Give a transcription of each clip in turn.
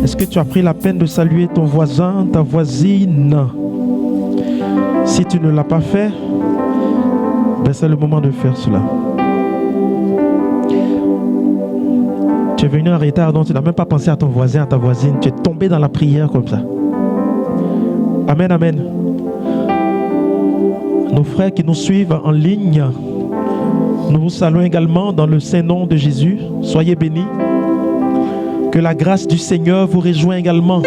Est-ce que tu as pris la peine de saluer ton voisin, ta voisine? Si tu ne l'as pas fait, ben c'est le moment de faire cela. Tu es venu en retard, donc tu n'as même pas pensé à ton voisin, à ta voisine. Tu es tombé dans la prière comme ça. Amen, amen. Nos frères qui nous suivent en ligne, nous vous saluons également dans le Saint-Nom de Jésus. Soyez bénis. Que la grâce du Seigneur vous rejoigne également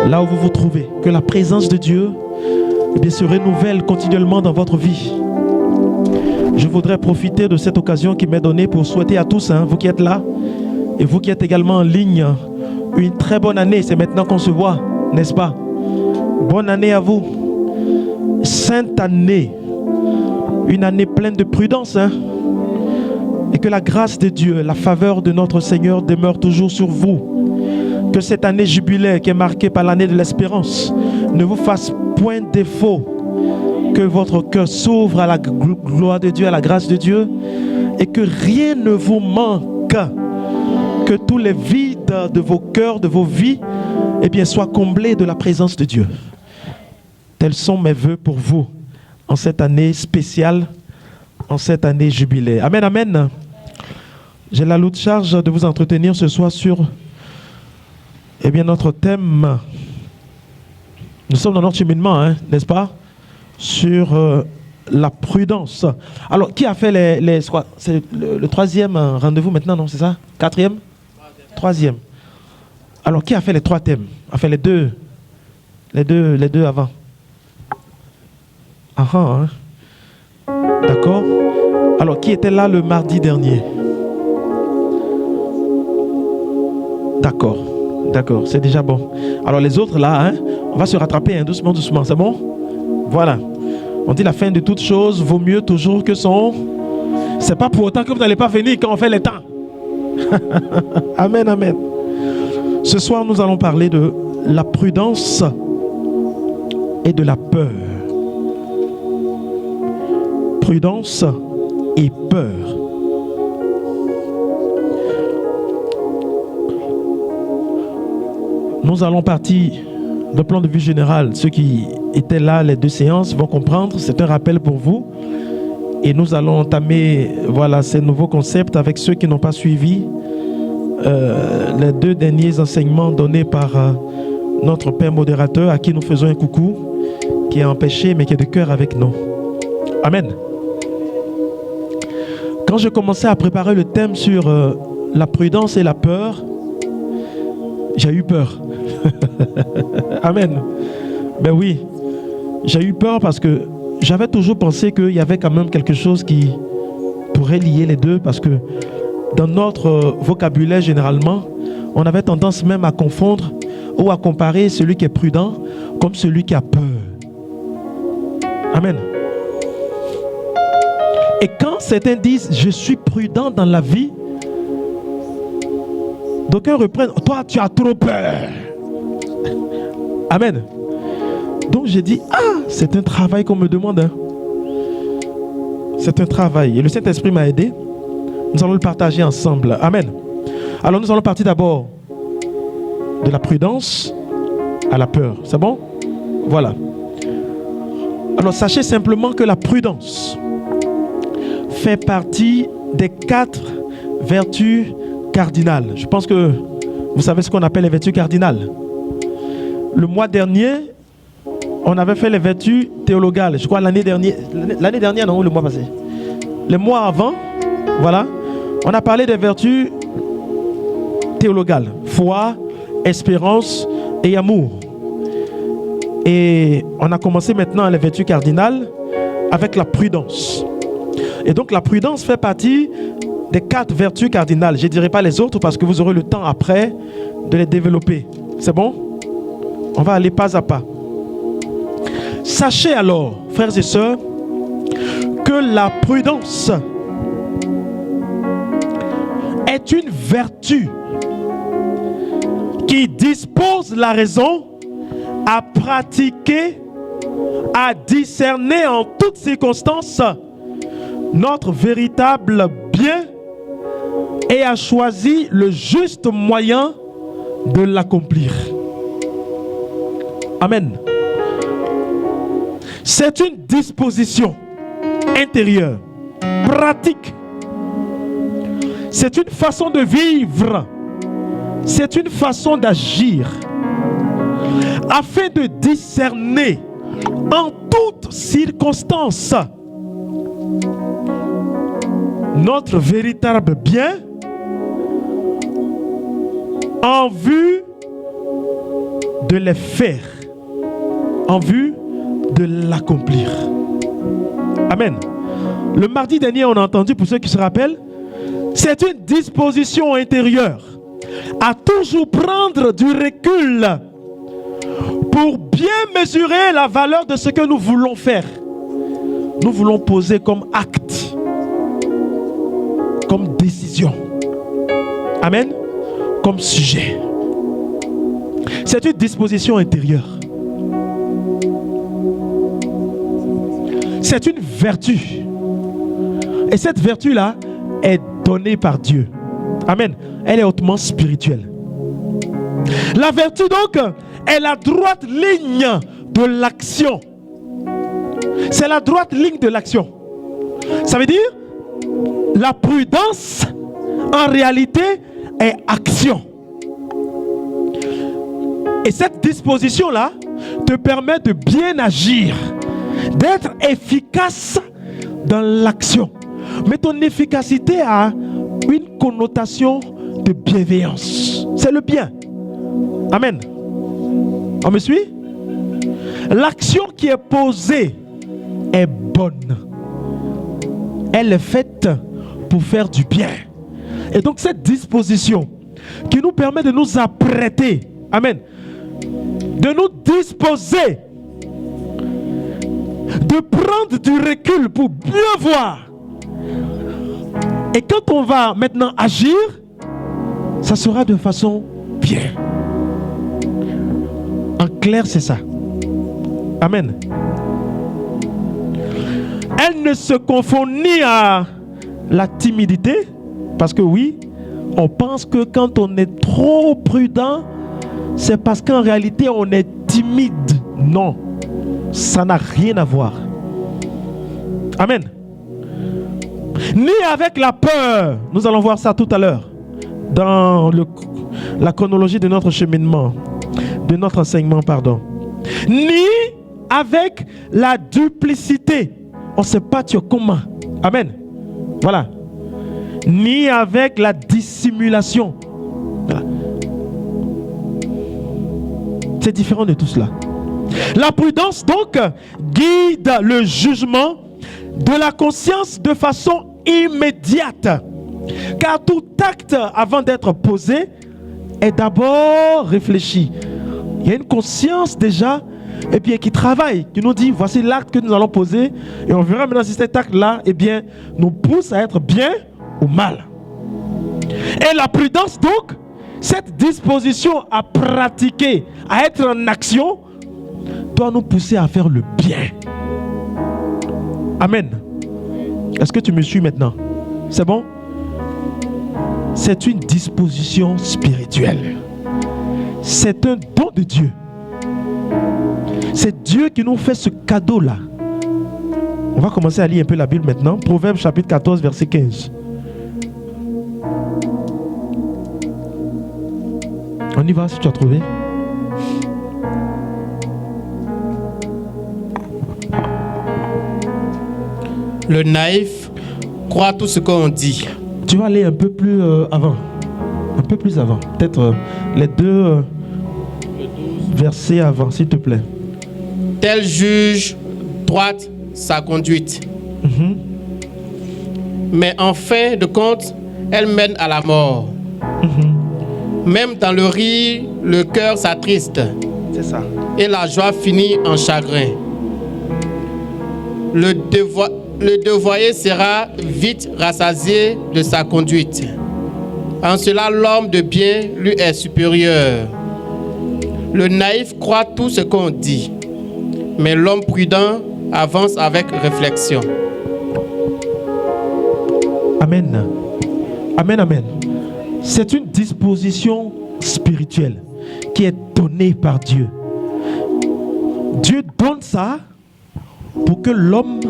là où vous vous trouvez. Que la présence de Dieu se renouvelle continuellement dans votre vie. Je voudrais profiter de cette occasion qui m'est donnée pour souhaiter à tous, vous qui êtes là et vous qui êtes également en ligne, une très bonne année. C'est maintenant qu'on se voit, n'est-ce pas? Bonne année à vous. Sainte année. Une année pleine de prudence. Et que la grâce de Dieu, la faveur de notre Seigneur demeure toujours sur vous. Que cette année jubilaire qui est marquée par l'année de l'espérance ne vous fasse point défaut. Que votre cœur s'ouvre à la gloire de Dieu, à la grâce de Dieu. Et que rien ne vous manque. Que tous les vides de vos cœurs, de vos vies, soient comblés de la présence de Dieu. Tels sont mes vœux pour vous en cette année spéciale, en cette année jubilaire. Amen, amen. J'ai la lourde charge de vous entretenir ce soir sur notre thème. Nous sommes dans notre cheminement, n'est-ce pas? Sur la prudence. Alors, qui a fait c'est le troisième rendez-vous maintenant, non? C'est ça? Quatrième? Troisième. Alors, qui a fait les trois thèmes? A fait les deux avant. D'accord. Alors, qui était là le mardi dernier? D'accord, c'est déjà bon. Alors, les autres là, on va se rattraper doucement, c'est bon? Voilà. On dit la fin de toute chose vaut mieux toujours que son... C'est pas pour autant que vous n'allez pas venir quand on fait les temps. Amen, amen. Ce soir, nous allons parler de la prudence et de la peur. Prudence et peur. Nous allons partir d'un plan de vue général. Ceux qui étaient là, les deux séances, vont comprendre. C'est un rappel pour vous. Et nous allons entamer ces nouveaux concepts avec ceux qui n'ont pas suivi les deux derniers enseignements donnés par notre Père modérateur, à qui nous faisons un coucou, qui est empêché mais qui est de cœur avec nous. Amen. Quand je commençais à préparer le thème sur la prudence et la peur, j'ai eu peur. Amen. Ben oui, j'ai eu peur parce que j'avais toujours pensé qu'il y avait quand même quelque chose qui pourrait lier les deux, parce que dans notre vocabulaire, généralement, on avait tendance même à confondre ou à comparer celui qui est prudent comme celui qui a peur. Amen. Et quand certains disent « je suis prudent dans la vie », d'aucuns reprennent « toi, tu as trop peur ». Amen. Donc j'ai dit, c'est un travail qu'on me demande. C'est un travail. Et le Saint-Esprit m'a aidé. Nous allons le partager ensemble. Amen. Alors nous allons partir d'abord de la prudence à la peur. C'est bon? Voilà. Alors sachez simplement que la prudence fait partie des 4 vertus cardinales. Je pense que vous savez ce qu'on appelle les vertus cardinales. Le mois dernier, on avait fait les vertus théologales. Je crois l'année dernière, non, le mois passé. Le mois avant, voilà, on a parlé des vertus théologales. Foi, espérance et amour. Et on a commencé maintenant les vertus cardinales avec la prudence. Et donc la prudence fait partie des 4 vertus cardinales. Je ne dirai pas les autres parce que vous aurez le temps après de les développer. C'est bon? On va aller pas à pas. Sachez alors, frères et sœurs, que la prudence est une vertu qui dispose la raison à pratiquer, à discerner en toutes circonstances notre véritable bien et à choisir le juste moyen de l'accomplir. Amen. C'est une disposition intérieure, pratique. C'est une façon de vivre. C'est une façon d'agir afin de discerner en toutes circonstances notre véritable bien en vue de les faire, en vue de l'accomplir. Amen. Le mardi dernier, on a entendu, pour ceux qui se rappellent, c'est une disposition intérieure à toujours prendre du recul pour bien mesurer la valeur de ce que nous voulons faire. Nous voulons poser comme acte, comme décision. Amen. Comme sujet. C'est une disposition intérieure. C'est une vertu. Et cette vertu-là est donnée par Dieu. Amen. Elle est hautement spirituelle. La vertu donc est la droite ligne de l'action. C'est la droite ligne de l'action. Ça veut dire la prudence en réalité est action. Et cette disposition-là te permet de bien agir, d'être efficace dans l'action. Mais ton efficacité a une connotation de bienveillance. C'est le bien. Amen. On me suit? L'action qui est posée est bonne. Elle est faite pour faire du bien. Et donc cette disposition qui nous permet de nous apprêter, amen, de nous disposer, de prendre du recul pour bien voir. Et quand on va maintenant agir, ça sera de façon bien. En clair, c'est ça. Amen. Elle ne se confond ni à la timidité, parce que oui, on pense que quand on est trop prudent, c'est parce qu'en réalité on est timide. Non, ça n'a rien à voir. Amen. Ni avec la peur. Nous allons voir ça tout à l'heure dans la chronologie de notre cheminement, de notre enseignement, pardon. Ni avec la duplicité. On ne sait pas comment. Amen. Voilà. Ni avec la dissimulation. Voilà. C'est différent de tout cela. La prudence donc guide le jugement de la conscience de façon immédiate. Car tout acte avant d'être posé est d'abord réfléchi. Il y a une conscience déjà et bien qui travaille, qui nous dit voici l'acte que nous allons poser et on verra maintenant si cet acte-là nous pousse à être bien ou mal. Et la prudence donc, cette disposition à pratiquer, à être en action, doit nous pousser à faire le bien. Amen. Est-ce que tu me suis maintenant? C'est bon? C'est une disposition spirituelle. C'est un don de Dieu. C'est Dieu qui nous fait ce cadeau-là. On va commencer à lire un peu la Bible maintenant. Proverbes chapitre 14, verset 15. On y va si tu as trouvé. Le naïf croit tout ce qu'on dit. Tu vas aller un peu plus avant. Un peu plus avant. Peut-être les deux versets avant, s'il te plaît. Tel juge droite sa conduite. Mais en fin de compte, elle mène à la mort. Même dans le rire, le cœur s'attriste. C'est ça. Et la joie finit en chagrin. Le dévoyé sera vite rassasié de sa conduite. En cela, l'homme de bien lui est supérieur. Le naïf croit tout ce qu'on dit, mais l'homme prudent avance avec réflexion. Amen. Amen, amen. C'est une disposition spirituelle qui est donnée par Dieu. Dieu donne ça pour que l'homme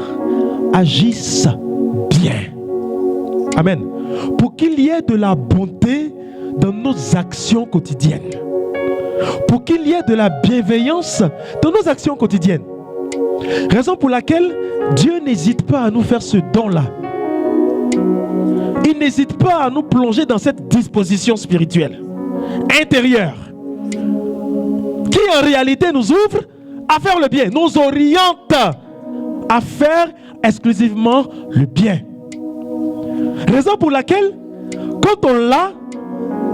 agisse bien. Amen. Pour qu'il y ait de la bonté dans nos actions quotidiennes. Pour qu'il y ait de la bienveillance dans nos actions quotidiennes. Raison pour laquelle Dieu n'hésite pas à nous faire ce don-là. Il n'hésite pas à nous plonger dans cette disposition spirituelle intérieure qui en réalité nous ouvre à faire le bien, nous oriente à faire exclusivement le bien. Raison pour laquelle, quand on l'a,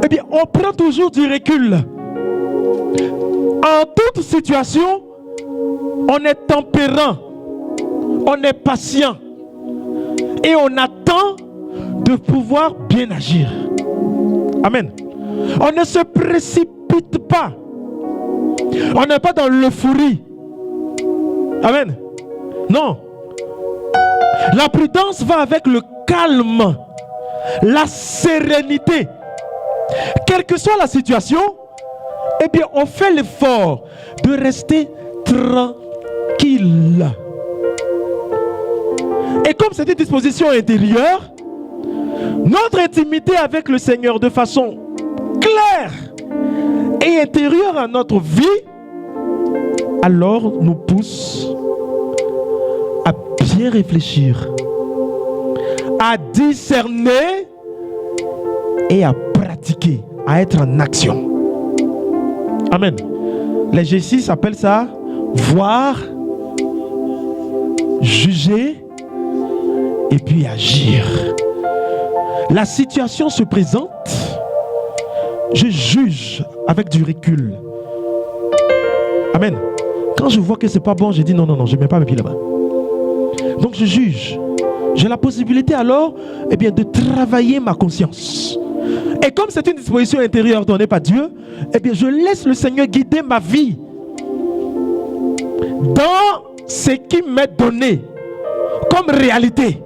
eh bien, on prend toujours du recul. En toute situation, on est tempérant, on est patient et on attend de pouvoir bien agir. Amen. On ne se précipite pas. On n'est pas dans l'euphorie. Amen. Non. La prudence va avec le calme, la sérénité. Quelle que soit la situation, eh bien, on fait l'effort de rester tranquille. Et comme c'est une disposition intérieure, notre intimité avec le Seigneur de façon claire et intérieure à notre vie, alors nous pousse à bien réfléchir, à discerner et à pratiquer, à être en action. Amen. Les G6 appellent ça voir, juger et puis agir. La situation se présente, je juge avec du recul. Amen. Quand je vois que c'est pas bon, je dis non, je ne mets pas mes pieds là-bas. Donc je juge. J'ai la possibilité alors, eh bien, de travailler ma conscience. Et comme c'est une disposition intérieure donnée par Dieu, eh bien, je laisse le Seigneur guider ma vie dans ce qui m'est donné comme réalité.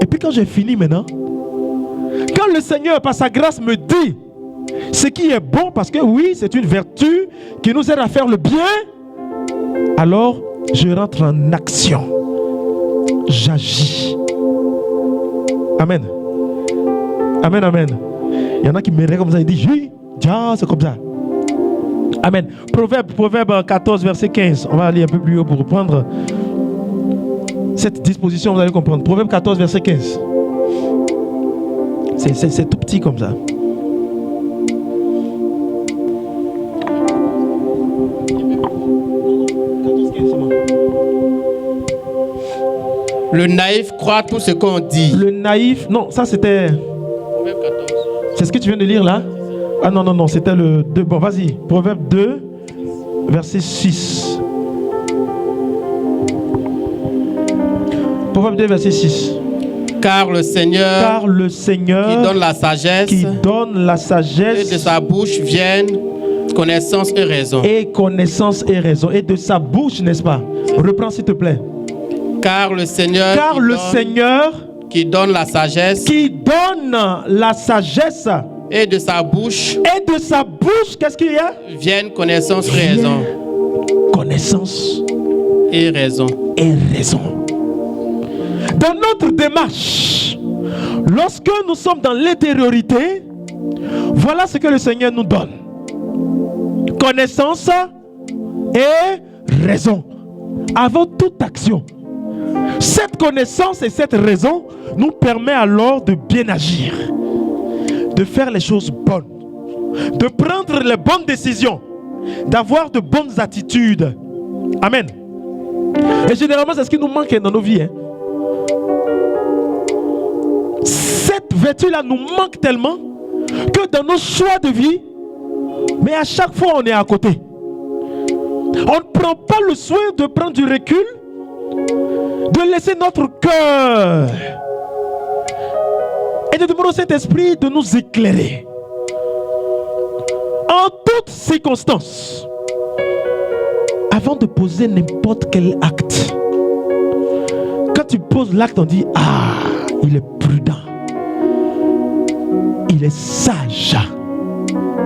Et puis quand j'ai fini maintenant, quand le Seigneur par sa grâce me dit ce qui est bon, parce que oui, c'est une vertu qui nous aide à faire le bien, alors je rentre en action. J'agis. Amen. Amen, amen. Il y en a qui me regardent comme ça et disent oui, c'est comme ça. Amen. Proverbe 14, verset 15. On va aller un peu plus haut pour reprendre cette disposition, vous allez comprendre. Proverbe 14, verset 15. C'est tout petit comme ça. Le naïf croit tout ce qu'on dit. Le naïf, non, ça c'était... Proverbe 14. C'est ce que tu viens de lire là? Ah non, c'était le 2. Bon, vas-y. Proverbe 2, verset 6. Proverbe 2, verset 6. Car le Seigneur qui donne la sagesse, et de sa bouche viennent connaissance et raison. Et connaissance et raison. Et de sa bouche, n'est-ce pas? Reprends s'il te plaît. Car le Seigneur qui donne la sagesse, et de sa bouche, qu'est-ce qu'il y a? Viennent connaissance et raison. Connaissance et raison. Dans notre démarche, lorsque nous sommes dans l'intériorité, voilà ce que le Seigneur nous donne. Connaissance et raison. Avant toute action. Cette connaissance et cette raison nous permet alors de bien agir, de faire les choses bonnes, de prendre les bonnes décisions, d'avoir de bonnes attitudes. Amen. Et généralement, c'est ce qui nous manque dans nos vies. Cette vertu-là nous manque tellement que dans nos choix de vie, mais à chaque fois, on est à côté. On ne prend pas le soin de prendre du recul, de laisser notre cœur et de demander au Saint-Esprit de nous éclairer. En toutes circonstances, avant de poser n'importe quel acte, quand tu poses l'acte, on dit il est prudent, il est sage.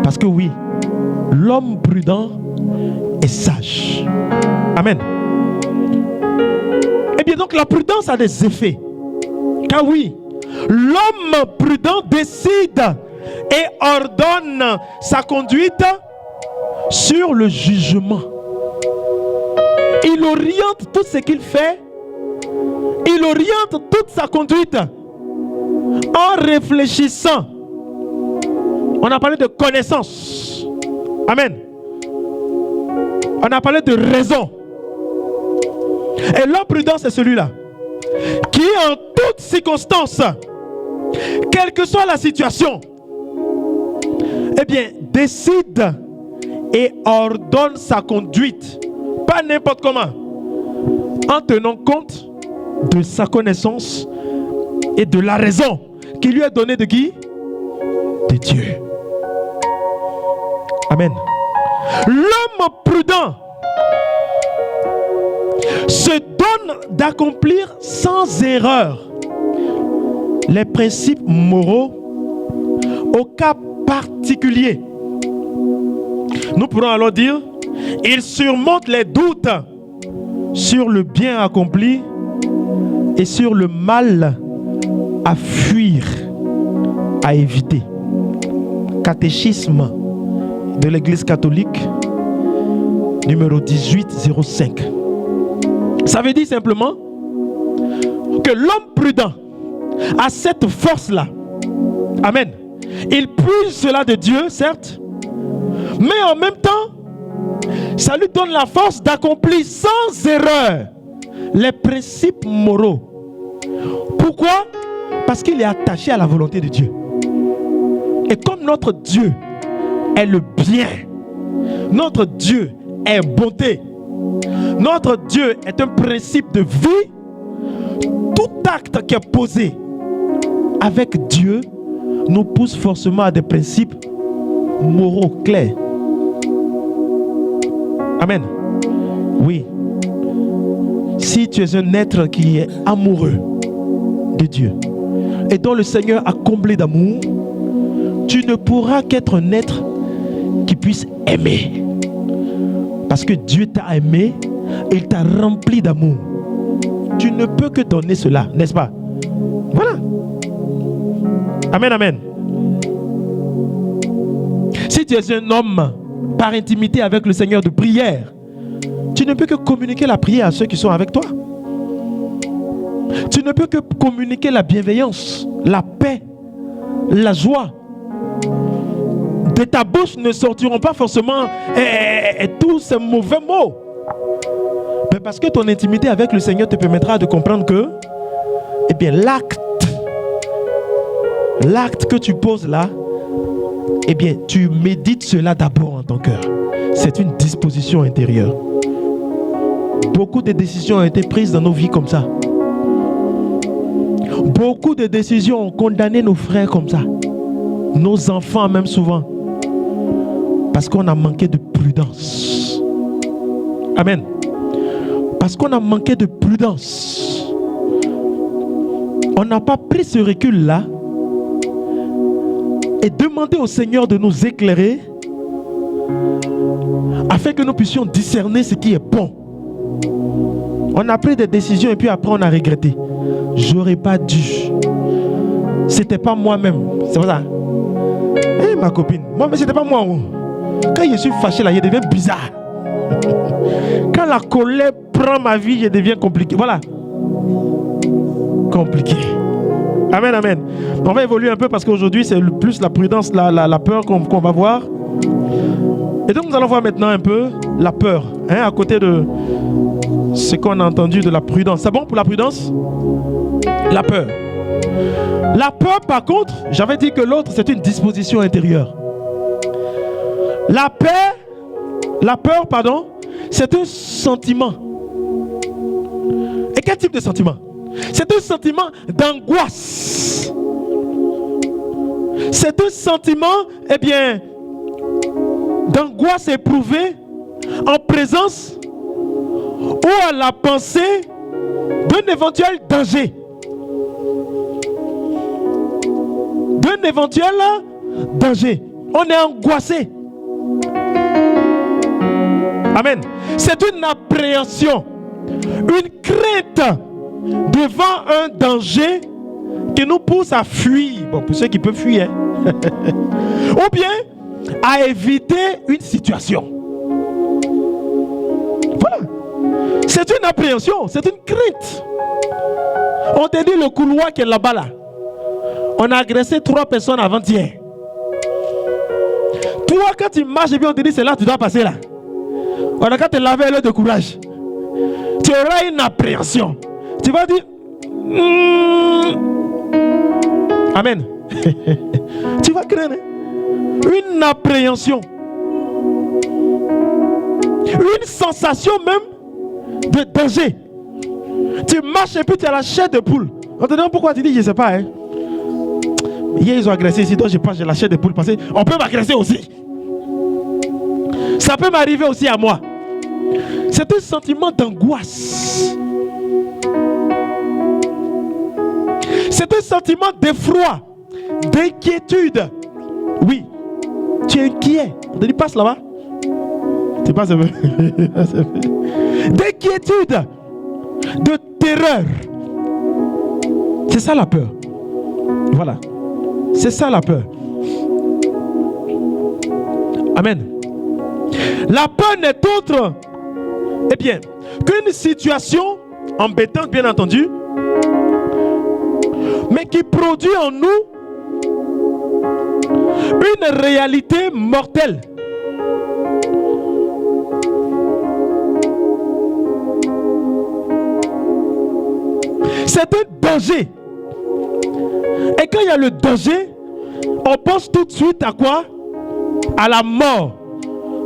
Parce que oui, l'homme prudent est sage. Amen. Eh bien donc la prudence a des effets. Car oui, l'homme prudent décide et ordonne sa conduite sur le jugement. Il oriente tout ce qu'il fait. Il oriente toute sa conduite en réfléchissant. On a parlé de connaissance. Amen. On a parlé de raison. Et l'homme prudent, c'est celui-là qui, en toutes circonstances, quelle que soit la situation, eh bien, décide et ordonne sa conduite. Pas n'importe comment. En tenant compte de sa connaissance et de la raison qui lui est donnée de qui? De Dieu. Amen. L'homme prudent se donne d'accomplir sans erreur les principes moraux au cas particulier. Nous pourrons alors dire, il surmonte les doutes sur le bien accompli et sur le mal à fuir, à éviter. Catéchisme de l'Église catholique, numéro 1805. Ça veut dire simplement que l'homme prudent a cette force-là. Amen. Il puise cela de Dieu, certes, mais en même temps, ça lui donne la force d'accomplir sans erreur les principes moraux. Pourquoi? Parce qu'il est attaché à la volonté de Dieu. Et comme notre Dieu est le bien, notre Dieu est bonté, notre Dieu est un principe de vie, tout acte qui est posé avec Dieu nous pousse forcément à des principes moraux clairs. Amen. Oui. Si tu es un être qui est amoureux de Dieu et dont le Seigneur a comblé d'amour, tu ne pourras qu'être un être qui puisse aimer. Parce que Dieu t'a aimé et il t'a rempli d'amour. Tu ne peux que donner cela, n'est-ce pas? Voilà. Amen, amen. Si tu es un homme par intimité avec le Seigneur de prière, tu ne peux que communiquer la prière à ceux qui sont avec toi. Tu ne peux que communiquer la bienveillance, la paix, la joie. De ta bouche ne sortiront pas forcément tous ces mauvais mots. Mais parce que ton intimité avec le Seigneur te permettra de comprendre que, eh bien, l'acte que tu poses là, eh bien, tu médites cela d'abord en ton cœur. C'est une disposition intérieure. Beaucoup de décisions ont été prises dans nos vies comme ça. Beaucoup de décisions ont condamné nos frères comme ça. Nos enfants même souvent. Parce qu'on a manqué de prudence. Amen. Parce qu'on a manqué de prudence. On n'a pas pris ce recul-là et demandé au Seigneur de nous éclairer afin que nous puissions discerner ce qui est bon. On a pris des décisions et puis après on a regretté. J'aurais pas dû. C'était pas moi-même. C'est pour ça. Eh ma copine, moi mais c'était pas moi. Quand je suis fâché là, je deviens bizarre. Quand la colère prend ma vie, je deviens compliqué. Voilà. Compliqué. Amen, amen. On va évoluer un peu parce qu'aujourd'hui c'est plus la prudence, la peur qu'on va voir. Et donc nous allons voir maintenant un peu la peur, hein, à côté de ce qu'on a entendu de la prudence. C'est bon pour la prudence? La peur. La peur par contre, j'avais dit que l'autre c'est une disposition intérieure. La peur, c'est un sentiment. Et quel type de sentiment? C'est un sentiment d'angoisse. C'est un sentiment, eh bien, d'angoisse éprouvée en présence ou à la pensée d'un éventuel danger. D'un éventuel danger. On est angoissé. Amen. C'est une appréhension, une crainte devant un danger qui nous pousse à fuir. Bon, pour ceux qui peuvent fuir. Ou bien à éviter une situation. Voilà. C'est une appréhension, c'est une crainte. On te dit le couloir qui est là-bas là. On a agressé 3 personnes avant-hier. Toi, quand tu marches et puis on te dit c'est là que tu dois passer là. On a qu'à te laver l'œil de courage. Tu auras une appréhension. Tu vas dire Amen. Tu vas craindre. Une appréhension. Une sensation même de danger. Tu marches et puis tu as la chair de poule. On te demande pourquoi, tu dis je ne sais pas. Hein. Hier ils ont agressé ici, donc je pense que j'ai la chair de poule parce qu'on peut m'agresser aussi. Ça peut m'arriver aussi à moi. C'est un sentiment d'angoisse. C'est un sentiment d'effroi, d'inquiétude. Oui, tu es inquiet. On te dit passe là-bas. Tu passes un peu. D'inquiétude, de terreur. C'est ça la peur. Voilà. C'est ça la peur. Amen. La peur n'est autre, eh bien, qu'une situation embêtante, bien entendu, mais qui produit en nous une réalité mortelle. C'est un danger. Et quand il y a le danger, on pense tout de suite à quoi? À la mort.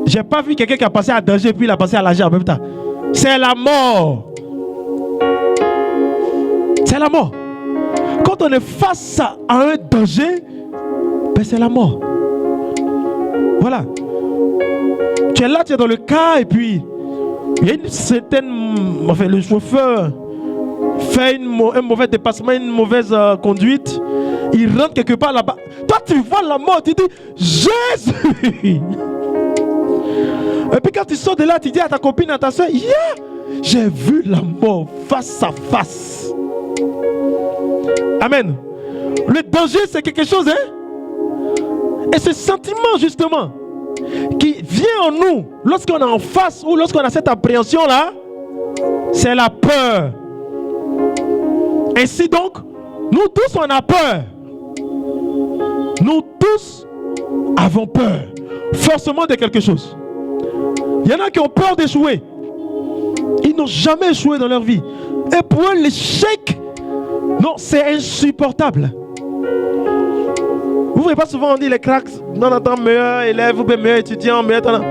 J'ai pas vu quelqu'un qui a passé à danger puis il a passé à l'âge en même temps. C'est la mort. C'est la mort. Quand on est face à un danger, ben c'est la mort. Voilà. Tu es là, tu es dans le car et puis il y a une certaine... Enfin, le chauffeur fait un mauvais dépassement, une mauvaise conduite. Il rentre quelque part là-bas. Toi, tu vois la mort, tu dis Jésus. Et puis quand tu sors de là, tu dis à ta copine, à ta soeur, yeah, j'ai vu la mort face à face. Amen. Le danger, c'est quelque chose, hein? Et ce sentiment, justement, qui vient en nous, lorsqu'on est en face ou lorsqu'on a cette appréhension-là, c'est la peur. Ainsi donc, nous tous, on a peur. Nous tous avons peur, forcément de quelque chose. Il y en a qui ont peur d'échouer. Ils n'ont jamais échoué dans leur vie. Et pour eux, l'échec, non, c'est insupportable. Vous ne voyez pas souvent on dit les cracks, non, attends, meilleur élève, ou bien meilleur étudiant, meilleur talent.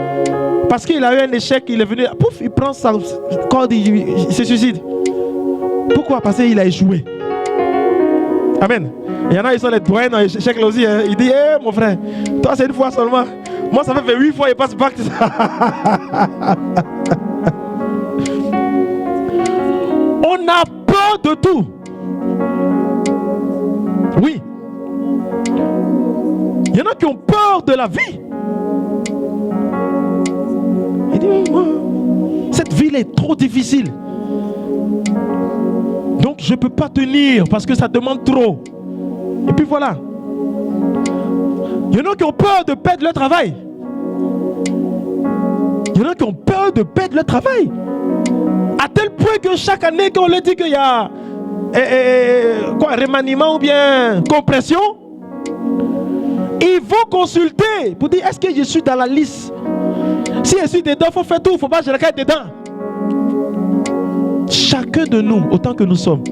Parce qu'il a eu un échec, il est venu, pouf, il prend sa corde, il se suicide. Pourquoi? Parce qu'il a échoué. Amen. Il y en a, ils sont les doyens dans l'échec là aussi. Hein. Il dit, hey, mon frère, toi c'est une fois seulement. Moi ça fait 8 fois, il passe bac. On a peur de tout. Oui. Il y en a qui ont peur de la vie. Il dit, cette ville est trop difficile. Donc je ne peux pas tenir parce que ça demande trop. Et puis voilà. Il y en a qui ont peur de perdre leur travail. Il y en a qui ont peur de perdre leur travail. À tel point que chaque année, quand on leur dit qu'il y a remaniement ou bien compression, ils vont consulter pour dire est-ce que je suis dans la liste. Si je suis dedans, il faut faire tout, il ne faut pas que je regarde dedans. Chacun de nous, autant que nous sommes,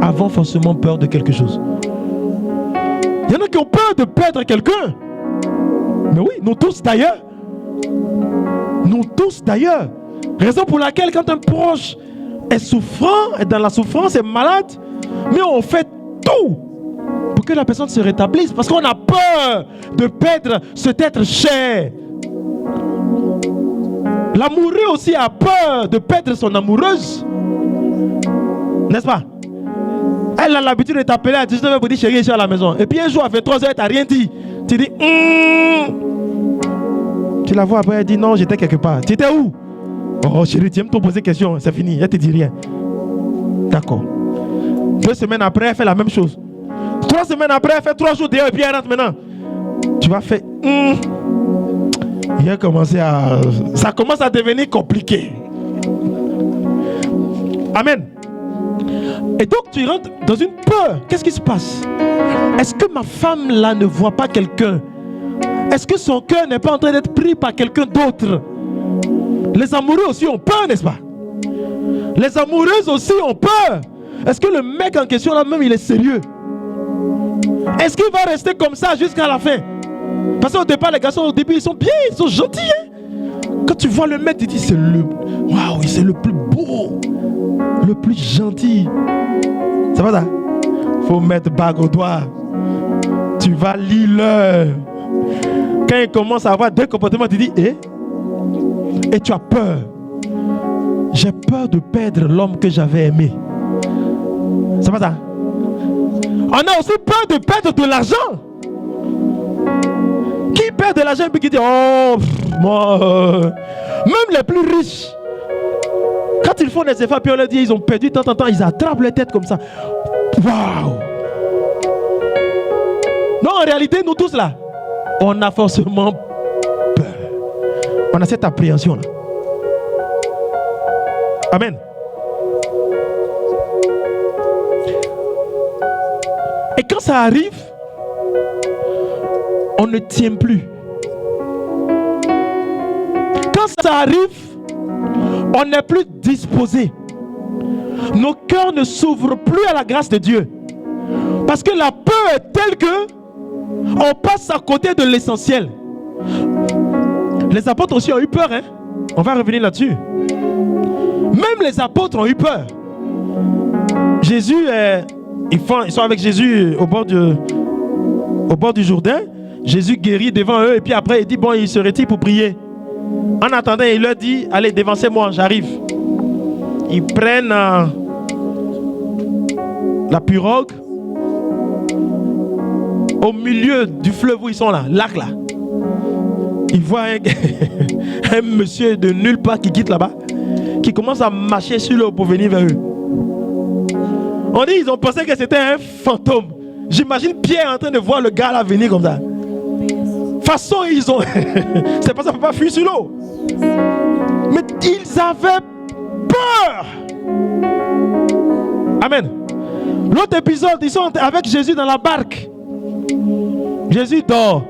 avons forcément peur de quelque chose. Il y en a qui ont peur de perdre quelqu'un. Mais oui, nous tous d'ailleurs. Nous tous d'ailleurs. Raison pour laquelle quand un proche est souffrant, est dans la souffrance, est malade, mais on fait tout pour que la personne se rétablisse. Parce qu'on a peur de perdre cet être cher. L'amoureux aussi a peur de perdre son amoureuse. N'est-ce pas? Elle a l'habitude de t'appeler à 19h pour dire chérie, je suis à la maison. Et puis un jour à 23h, elle t'a rien dit. Tu dis la vois après, elle dit non, j'étais quelque part. Tu étais où? Oh chérie, tu aimes te poser des questions, c'est fini, elle te dit rien. D'accord. 2 semaines après, elle fait la même chose. 3 semaines après, elle fait 3 jours dehors et puis elle rentre maintenant. Tu vas faire. Il a commencé à. Ça commence à devenir compliqué. Amen. Et donc tu rentres dans une peur. Qu'est-ce qui se passe? Est-ce que ma femme là ne voit pas quelqu'un? Est-ce que son cœur n'est pas en train d'être pris par quelqu'un d'autre? Les amoureux aussi ont peur, n'est-ce pas? Les amoureuses aussi ont peur. Est-ce que le mec en question là même il est sérieux? Est-ce qu'il va rester comme ça jusqu'à la fin? Parce qu'au départ les garçons au début ils sont bien, ils sont gentils hein? Quand tu vois le mec tu dis c'est le... Waouh, c'est le plus beau, le plus gentil. C'est pas ça? Faut mettre bague au doigt. Tu vas lire l'heure. Quand il commence à avoir 2 comportements tu dis et tu as peur. J'ai peur de perdre l'homme que j'avais aimé. C'est pas ça? On a aussi peur de perdre de l'argent. Qui perd de l'argent et puis qui dit oh, moi, même les plus riches, quand ils font des efforts puis on leur dit ils ont perdu tant, ils attrapent les têtes comme ça. Waouh! Non, en réalité, nous tous là, on a forcément peur. On a cette appréhension là. Amen. Et quand ça arrive, on ne tient plus. Quand ça arrive, on n'est plus disposé. Nos cœurs ne s'ouvrent plus à la grâce de Dieu. Parce que la peur est telle que on passe à côté de l'essentiel. Les apôtres aussi ont eu peur, hein? On va revenir là-dessus. Même les apôtres ont eu peur. Jésus, ils sont avec Jésus au bord du Jourdain. Jésus guérit devant eux et puis après il dit bon, il se retire pour prier. En attendant, il leur dit allez, devancez-moi, j'arrive. Ils prennent la pirogue au milieu du fleuve où ils sont là, lac là. Ils voient un monsieur de nulle part qui quitte là-bas, qui commence à marcher sur l'eau pour venir vers eux. On dit ils ont pensé que c'était un fantôme. J'imagine Pierre en train de voir le gars là venir comme ça. De toute façon, ils ont... c'est pas ça, ne peut pas fuir sur l'eau. Mais ils avaient peur. Amen. L'autre épisode, ils sont avec Jésus dans la barque. Jésus dort.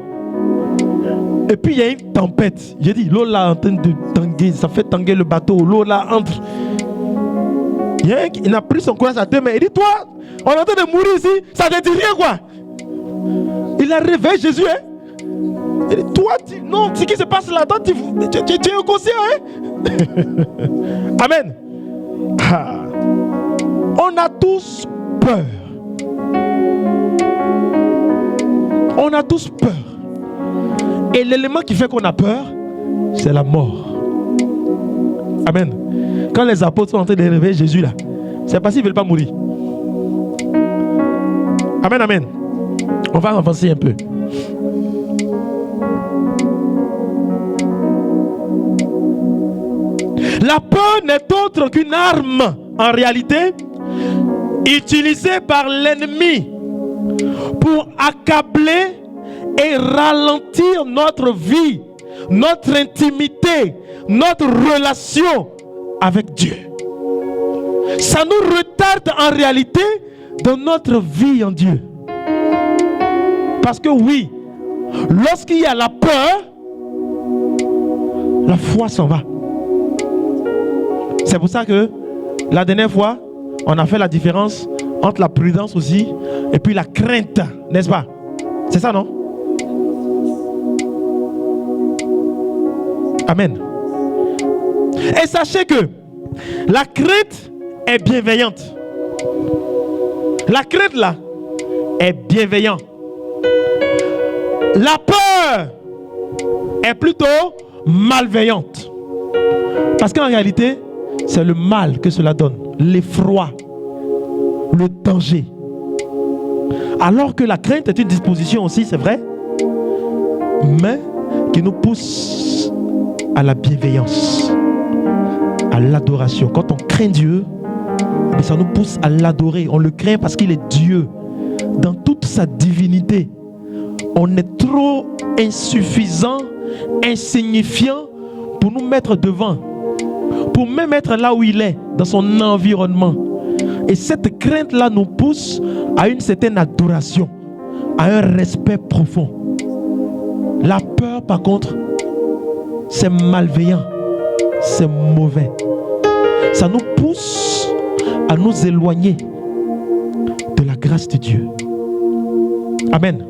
Et puis il y a une tempête. J'ai dit, l'eau là en train de tanguer, ça fait tanguer le bateau. L'eau là entre. Il a pris son courage à 2 mains. Il dit, toi, on est en train de mourir ici, ça ne te dit rien quoi. Il a réveillé Jésus, hein. Il dit, toi, non, ce qui se passe là-dedans, tu es inconscient, hein. Amen. Ah. On a tous peur. On a tous peur. Et l'élément qui fait qu'on a peur, c'est la mort. Amen. Quand les apôtres sont en train de réveiller Jésus là, c'est parce qu'ils ne veulent pas mourir. Amen, amen. On va avancer un peu. La peur n'est autre qu'une arme, en réalité, utilisée par l'ennemi pour accabler et ralentir notre vie, notre intimité, notre relation avec Dieu. Ça nous retarde en réalité dans notre vie en Dieu. Parce que oui, lorsqu'il y a la peur, la foi s'en va. C'est pour ça que la dernière fois, on a fait la différence entre la prudence aussi et puis la crainte, n'est-ce pas? C'est ça, non? Amen. Et sachez que la crainte est bienveillante. La crainte là est bienveillante. La peur est plutôt malveillante. Parce qu'en réalité, c'est le mal que cela donne, l'effroi, le danger. Alors que la crainte est une disposition aussi, c'est vrai, mais qui nous pousse à la bienveillance, à l'adoration. Quand on craint Dieu, ça nous pousse à l'adorer. On le craint parce qu'il est Dieu. Dans toute sa divinité, on est trop insuffisant, insignifiant pour nous mettre devant, pour même être là où il est, dans son environnement. Et cette crainte-là nous pousse à une certaine adoration, à un respect profond. La peur, par contre, c'est malveillant, c'est mauvais. Ça nous pousse à nous éloigner de la grâce de Dieu. Amen.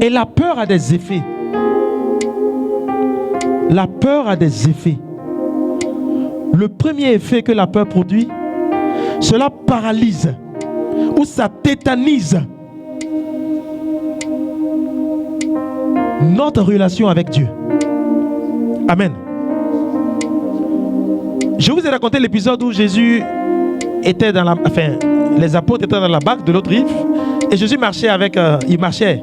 Et la peur a des effets. La peur a des effets. Le premier effet que la peur produit, cela paralyse ou ça tétanise notre relation avec Dieu. Amen. Je vous ai raconté l'épisode où Jésus était dans la... Enfin, les apôtres étaient dans la barque de l'autre rive et Jésus marchait avec... il marchait.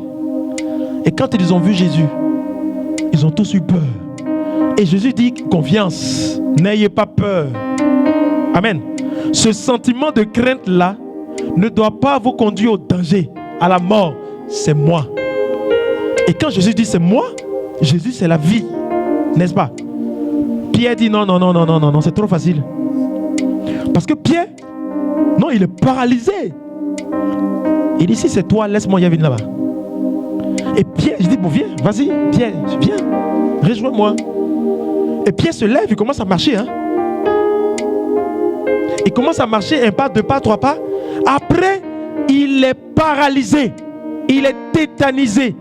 Et quand ils ont vu Jésus, ils ont tous eu peur. Et Jésus dit, confiance, n'ayez pas peur. Amen. Ce sentiment de crainte-là ne doit pas vous conduire au danger, à la mort. C'est moi. Et quand Jésus dit c'est moi, Jésus c'est la vie. N'est-ce pas? Pierre dit non, c'est trop facile. Parce que Pierre, non, il est paralysé. Il dit si c'est toi, laisse-moi y venir là-bas. Et Pierre, je dis bon viens, vas-y, Pierre, viens, rejoins-moi. Et Pierre se lève, il commence à marcher. Il commence à marcher un pas, deux pas, trois pas. Après, il est paralysé. Il est tétanisé.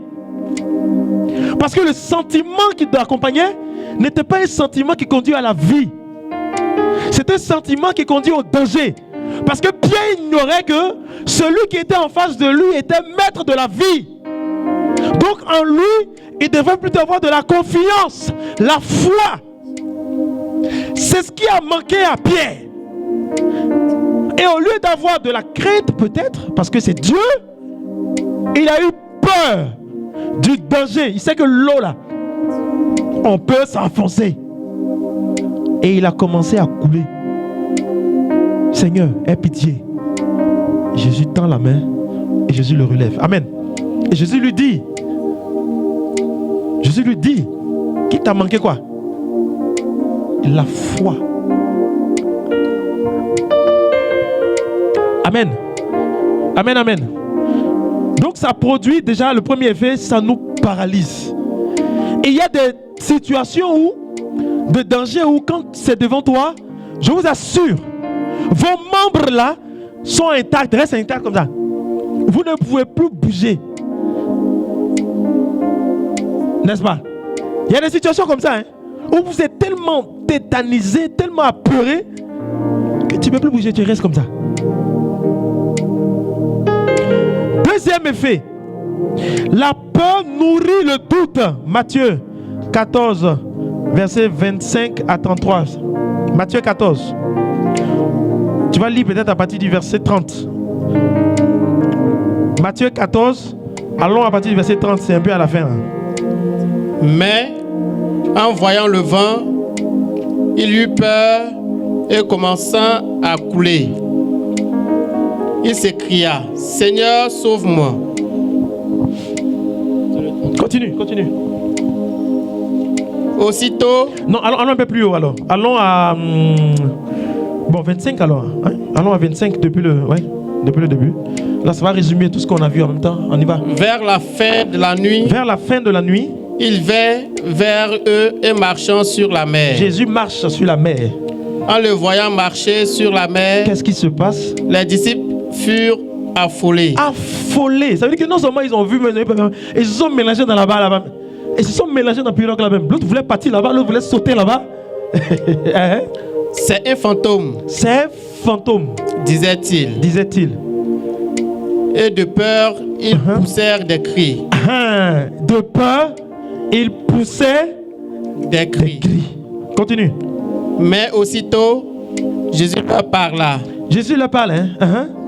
Parce que le sentiment qui l'accompagnait n'était pas un sentiment qui conduit à la vie. C'est un sentiment qui conduit au danger. Parce que Pierre ignorait que celui qui était en face de lui était maître de la vie. Donc en lui, il devait plutôt avoir de la confiance, la foi. C'est ce qui a manqué à Pierre. Et au lieu d'avoir de la crainte peut-être, parce que c'est Dieu, il a eu peur du danger. Il sait que l'eau là, on peut s'enfoncer. Et il a commencé à couler. Seigneur, aie pitié. Jésus tend la main et Jésus le relève. Amen. Et Jésus lui dit, qui t'a manqué quoi? La foi. Amen. Amen, amen. Donc ça produit déjà le premier effet, ça nous paralyse. Et il y a des situations où, de danger où quand c'est devant toi, je vous assure, vos membres là sont intacts, restent intacts comme ça. Vous ne pouvez plus bouger. N'est-ce pas? Il y a des situations comme ça, où vous êtes tellement tétanisé, tellement apeuré, que tu ne peux plus bouger, tu restes comme ça. Deuxième effet, la peur nourrit le doute. Matthieu 14, versets 25 à 33. Matthieu 14. Tu vas lire peut-être à partir du verset 30. Matthieu 14, allons à partir du verset 30, c'est un peu à la fin. Mais, en voyant le vent, il eut peur et commençant à couler. Il s'écria, Seigneur, sauve-moi. Continue. Aussitôt... Non, allons un peu plus haut alors. Allons à... 25 alors. Allons à 25 depuis le début. Là, ça va résumer tout ce qu'on a vu en même temps. On y va. Vers la fin de la nuit, il vint vers eux et marchant sur la mer. Jésus marche sur la mer. En le voyant marcher sur la mer, qu'est-ce qui se passe? Les disciples furent affolés. Affolés. Ça veut dire que non seulement ils ont vu, mais ils se sont mélangés dans là-bas. Ils se sont mélangés dans la pirogue là-bas. L'autre voulait partir là-bas, l'autre voulait sauter là-bas. C'est un fantôme. C'est un fantôme, disait-il. Et de peur, ils poussèrent des cris. De peur, ils poussaient des cris. Continue. Mais aussitôt, Jésus leur parla. Jésus leur parle.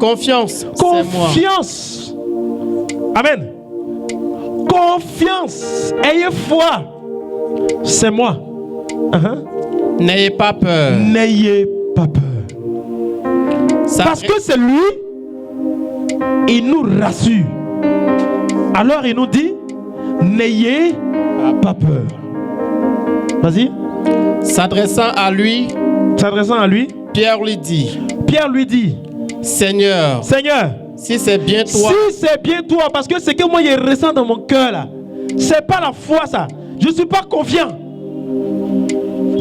Confiance. Confiance. Amen. confiance, ayez foi. C'est moi. N'ayez pas peur. N'ayez pas peur. Parce que c'est lui, il nous rassure. Alors il nous dit, n'ayez pas peur. Vas-y. S'adressant à lui, Pierre lui dit, Seigneur, si c'est bien toi. Si c'est bien toi, parce que c'est que moi je ressens dans mon cœur là. C'est pas la foi ça. Je suis pas confiant.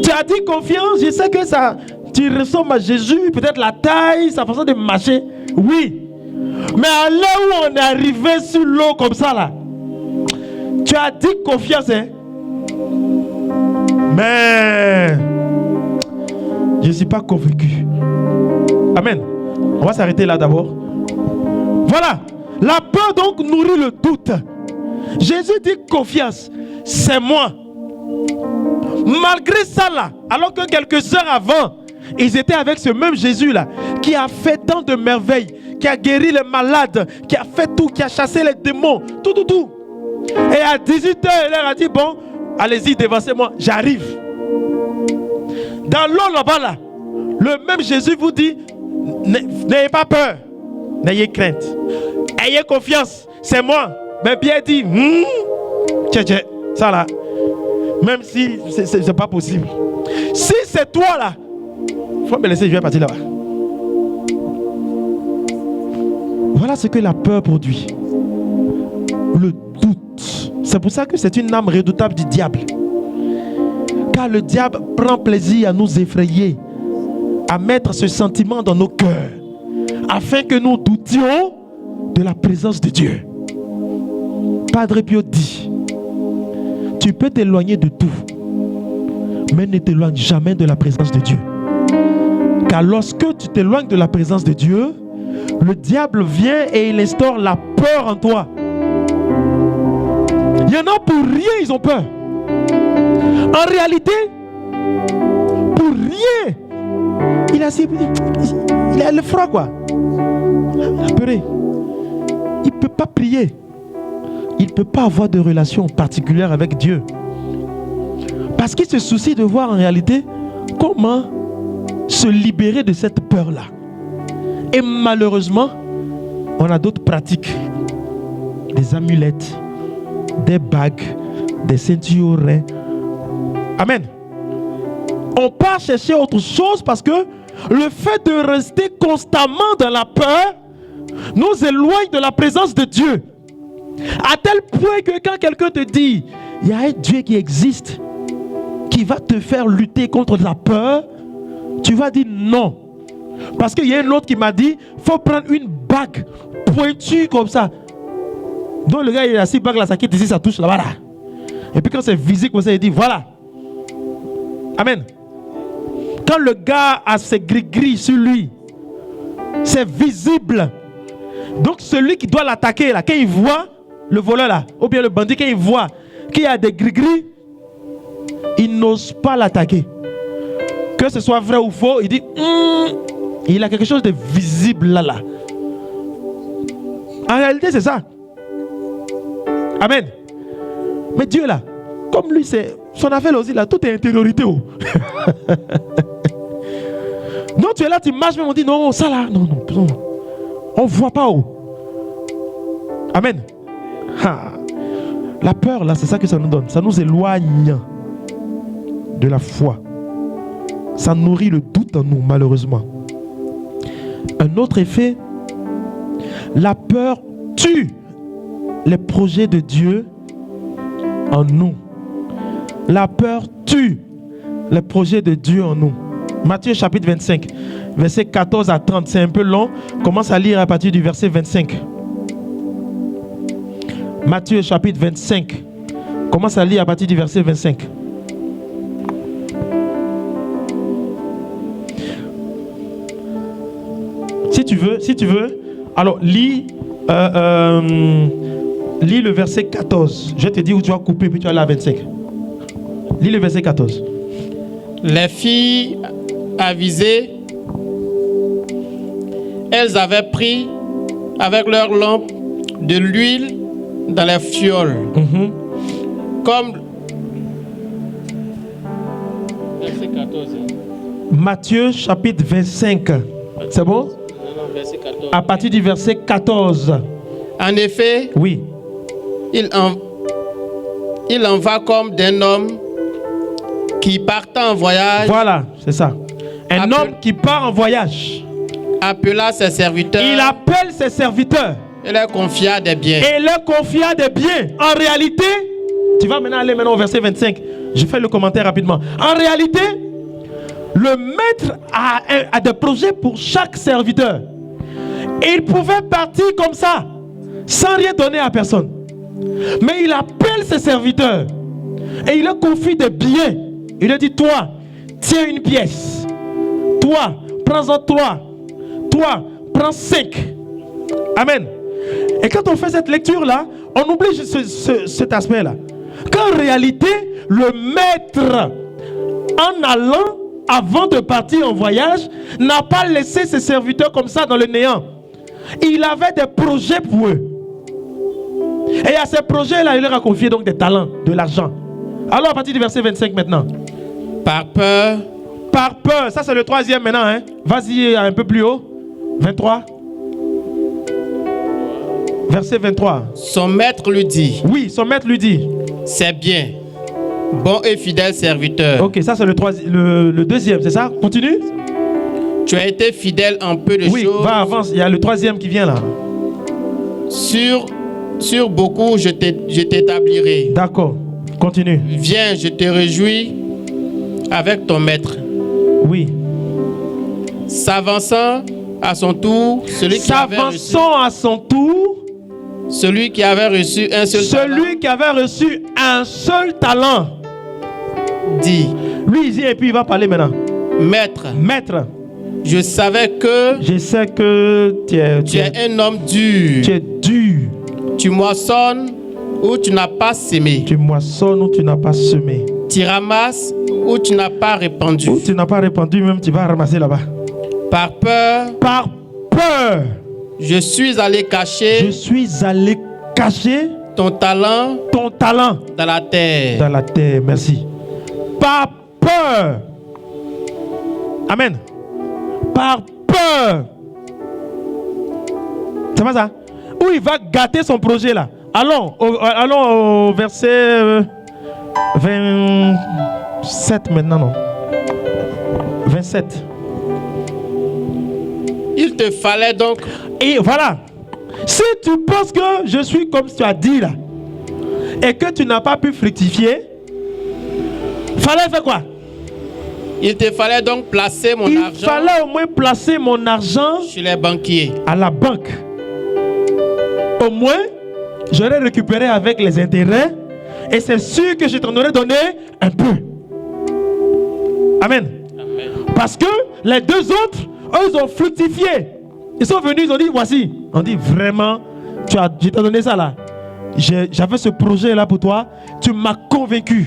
Tu as dit confiance, je sais que ça, tu ressembles à Jésus, peut-être la taille, sa façon de marcher. Oui. Mais à l'heure où on est arrivé sur l'eau comme ça là, tu as dit confiance, hein? Mais je ne suis pas convaincu. Amen. On va s'arrêter là d'abord. Voilà. La peur donc nourrit le doute. Jésus dit confiance, c'est moi. Malgré ça là, alors que quelques heures avant, ils étaient avec ce même Jésus là, qui a fait tant de merveilles, qui a guéri les malades, qui a fait tout, qui a chassé les démons, tout. Et à 18h, il leur a dit, bon, allez-y, dévancez-moi, j'arrive. Dans l'eau là-bas là, le même Jésus vous dit, n'ayez pas peur, n'ayez crainte, ayez confiance, c'est moi. Mais bien dit, ça là, même si c'est pas possible. Si c'est toi là, il faut me laisser, je vais partir là-bas. Voilà ce que la peur produit. Le doute. C'est pour ça que c'est une âme redoutable du diable. Car le diable prend plaisir à nous effrayer, à mettre ce sentiment dans nos cœurs, afin que nous doutions de la présence de Dieu. Padre Pio dit, tu peux t'éloigner de tout, mais ne t'éloigne jamais de la présence de Dieu. Car lorsque tu t'éloignes de la présence de Dieu, le diable vient et il instaure la peur en toi. Il y en a pour rien, ils ont peur. En réalité, pour rien, il a le froid quoi. Il a peur. Il ne peut pas prier. Il ne peut pas avoir de relation particulière avec Dieu. Parce qu'il se soucie de voir en réalité comment se libérer de cette peur-là. Et malheureusement, on a d'autres pratiques. Des amulettes, des bagues, des ceintures au rein. Amen. On part chercher autre chose parce que le fait de rester constamment dans la peur nous éloigne de la présence de Dieu. À tel point que quand quelqu'un te dit il y a un Dieu qui existe, qui va te faire lutter contre la peur, tu vas dire non. Parce qu'il y a un autre qui m'a dit il faut prendre une bague pointue comme ça. Donc le gars il a assis bague là, ça quitte ici, ça touche là-bas là. Et puis quand c'est visible comme ça, il dit voilà. Amen. Quand le gars a ses gris-gris sur lui, c'est visible. Donc celui qui doit l'attaquer là, quand il voit le voleur là, ou bien le bandit, quand il voit qu'il y a des gris-gris, il n'ose pas l'attaquer. Que ce soit vrai ou faux, il dit il a quelque chose de visible là. En réalité c'est ça. Amen. Mais Dieu là, comme lui c'est son affaire aussi là, tout est intériorité. Oh. Non, tu es là, tu marches même, on dit non, ça là, non. On voit pas où. Amen. La peur là, c'est ça que ça nous donne. Ça nous éloigne de la foi. Ça nourrit le doute en nous, malheureusement. Un autre effet, la peur tue les projets de Dieu en nous. La peur tue les projets de Dieu en nous. Matthieu chapitre 25, versets 14 à 30, c'est un peu long. Commence à lire à partir du verset 25. Matthieu chapitre 25, commence à lire à partir du verset 25. Si tu veux, alors lis le verset 14. Je te dis où tu vas couper, puis tu vas aller à 25. Lis le verset 14. Les filles avisées, elles avaient pris avec leur lampe de l'huile dans les fioles. Comme verset 14. Matthieu chapitre 25. C'est bon? Non, verset 14. À partir du verset 14. En effet, Oui. il en va comme d'un homme qui partant en voyage, Voilà, c'est ça. Un Appel- homme qui part en voyage. appela ses serviteurs Il appelle ses serviteurs et leur confia des biens. et leur confia des biens. En réalité, tu vas maintenant aller au verset 25. Je fais le commentaire rapidement. En réalité, le maître a des projets pour chaque serviteur. Il pouvait partir comme ça, sans rien donner à personne. Mais il appelle ses serviteurs et il leur confie des biens. Il leur dit, toi, tiens une pièce. Toi, prends-en 3. Toi, prends 5. Amen. Et quand on fait cette lecture-là, on oublie cet aspect-là. Qu'en réalité, le maître, en allant, avant de partir en voyage, n'a pas laissé ses serviteurs comme ça dans le néant. Il avait des projets pour eux. Et à ces projets-là, il leur a confié donc des talents, de l'argent. Alors à partir du verset 25 maintenant. Par peur, Par peur, ça c'est le 3e maintenant. Hein? Vas-y un peu plus haut. 23. Verset 23. son maître lui dit, Oui, son maître lui dit. c'est bien, bon et fidèle serviteur. Ok, ça c'est le 2e, c'est ça? Continue. Tu as été fidèle en peu de Oui, choses. va, avance. Il y a le 3e qui vient là. Sur beaucoup, je t'établirai. D'accord, continue. Viens, je te réjouis avec ton maître. Oui. S'avançant à son tour, celui S'avançant à son tour, qui avait reçu un seul talent, celui qui avait reçu un seul talent, dit, lui il dit, et puis il va parler maintenant. Maître, Maître, je savais que je sais que tu es un homme dur. es dur. Tu moissonnes où tu n'as pas sémé. Tu moissonnes ou tu n'as pas semé. Tu ramasses où tu n'as pas répandu. Ou tu n'as pas répandu, même tu vas ramasser là-bas. Par peur, Par peur, je suis allé je cacher suis allé cacher ton talent ton talent dans la terre. dans la terre. Merci. Par peur. Amen. Par peur. C'est pas ça? Où il va gâter son projet là. Allons au verset 27 maintenant, non? 27. Il te fallait donc Et voilà. Si tu penses que je suis comme tu as dit là, et que tu n'as pas pu fructifier, fallait faire quoi? Il te fallait donc placer mon Il argent fallait au moins placer mon argent chez les banquiers. à la banque. Au moins, j'aurais récupéré avec les intérêts et c'est sûr que je t'en aurais donné un peu. Amen. Amen. Parce que les deux autres, eux, ils ont fructifié. Ils sont venus, ils ont dit, voici. On dit, vraiment, je t'ai donné ça là. J'avais ce projet là pour toi. Tu m'as convaincu.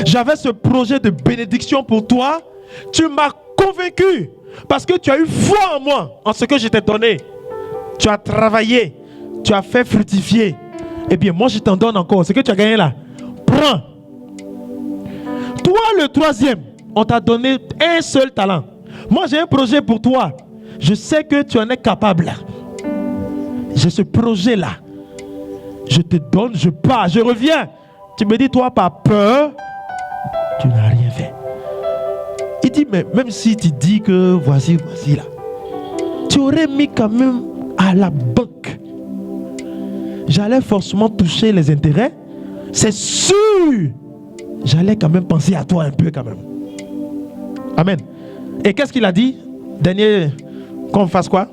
J'avais ce projet de bénédiction pour toi. Tu m'as convaincu. Parce que tu as eu foi en moi, en ce que je t'ai donné. Tu as travaillé. Tu as fait fructifier. Eh bien, moi, je t'en donne encore. Ce que tu as gagné là, prends. Toi, le 3e, on t'a donné un seul talent. Moi, j'ai un projet pour toi. Je sais que tu en es capable. J'ai ce projet-là. Je te donne, je pars, je reviens. Tu me dis, toi, par peur, tu n'as rien fait. Il dit, mais même si tu dis que voici là, tu aurais mis quand même à la banque. J'allais forcément toucher les intérêts. C'est sûr. J'allais quand même penser à toi un peu quand même. Amen. Et qu'est-ce qu'il a dit? Dernier, qu'on fasse quoi?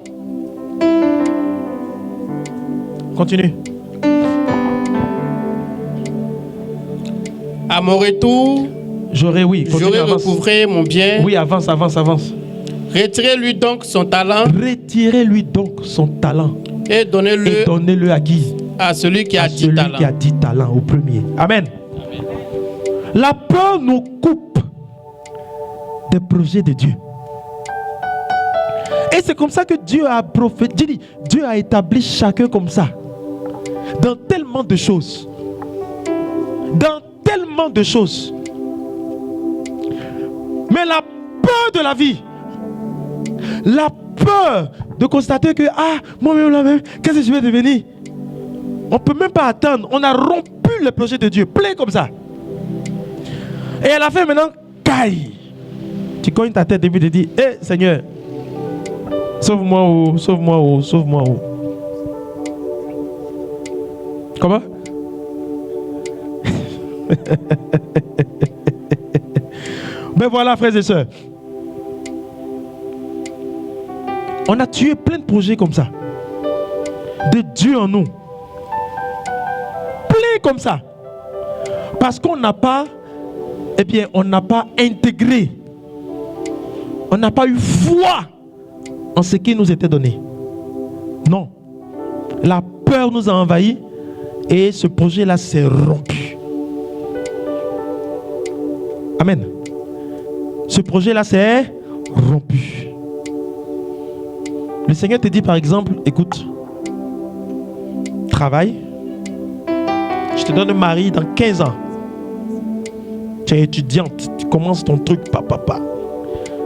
Continue. À mon retour, J'aurais, oui. Continue, j'aurai avance. recouvré mon bien. Oui, avance. Retirez-lui donc son talent Retirez-lui donc son talent et donnez-le et donnez-le à qui? à celui qui À a 10 celui talents. qui a 10 talents au premier. Amen. La peur nous coupe des projets de Dieu. Et c'est comme ça que Dieu a prophétisé. Dieu a établi chacun comme ça. dans tellement de choses. Dans tellement de choses. Mais la peur de la vie, la peur de constater que, moi-même, qu'est-ce que je vais devenir? On ne peut même pas attendre. On a rompu le projet de Dieu, plein comme ça. Et à la fin maintenant, caille. Tu cognes ta tête et puis tu dis, Seigneur, sauve-moi, sauve-moi, sauve-moi. Comment? Mais voilà, frères et sœurs, on a tué plein de projets comme ça, de Dieu en nous, plein comme ça, parce qu'on n'a pas, on n'a pas intégré, on n'a pas eu foi en ce qui nous était donné. Non, la peur nous a envahis et ce projet-là s'est rompu. Amen. Ce projet-là s'est rompu. Le Seigneur te dit par exemple, écoute, travaille, je te donne un mari dans 15 ans. Tu es étudiante, tu commences ton truc, papa.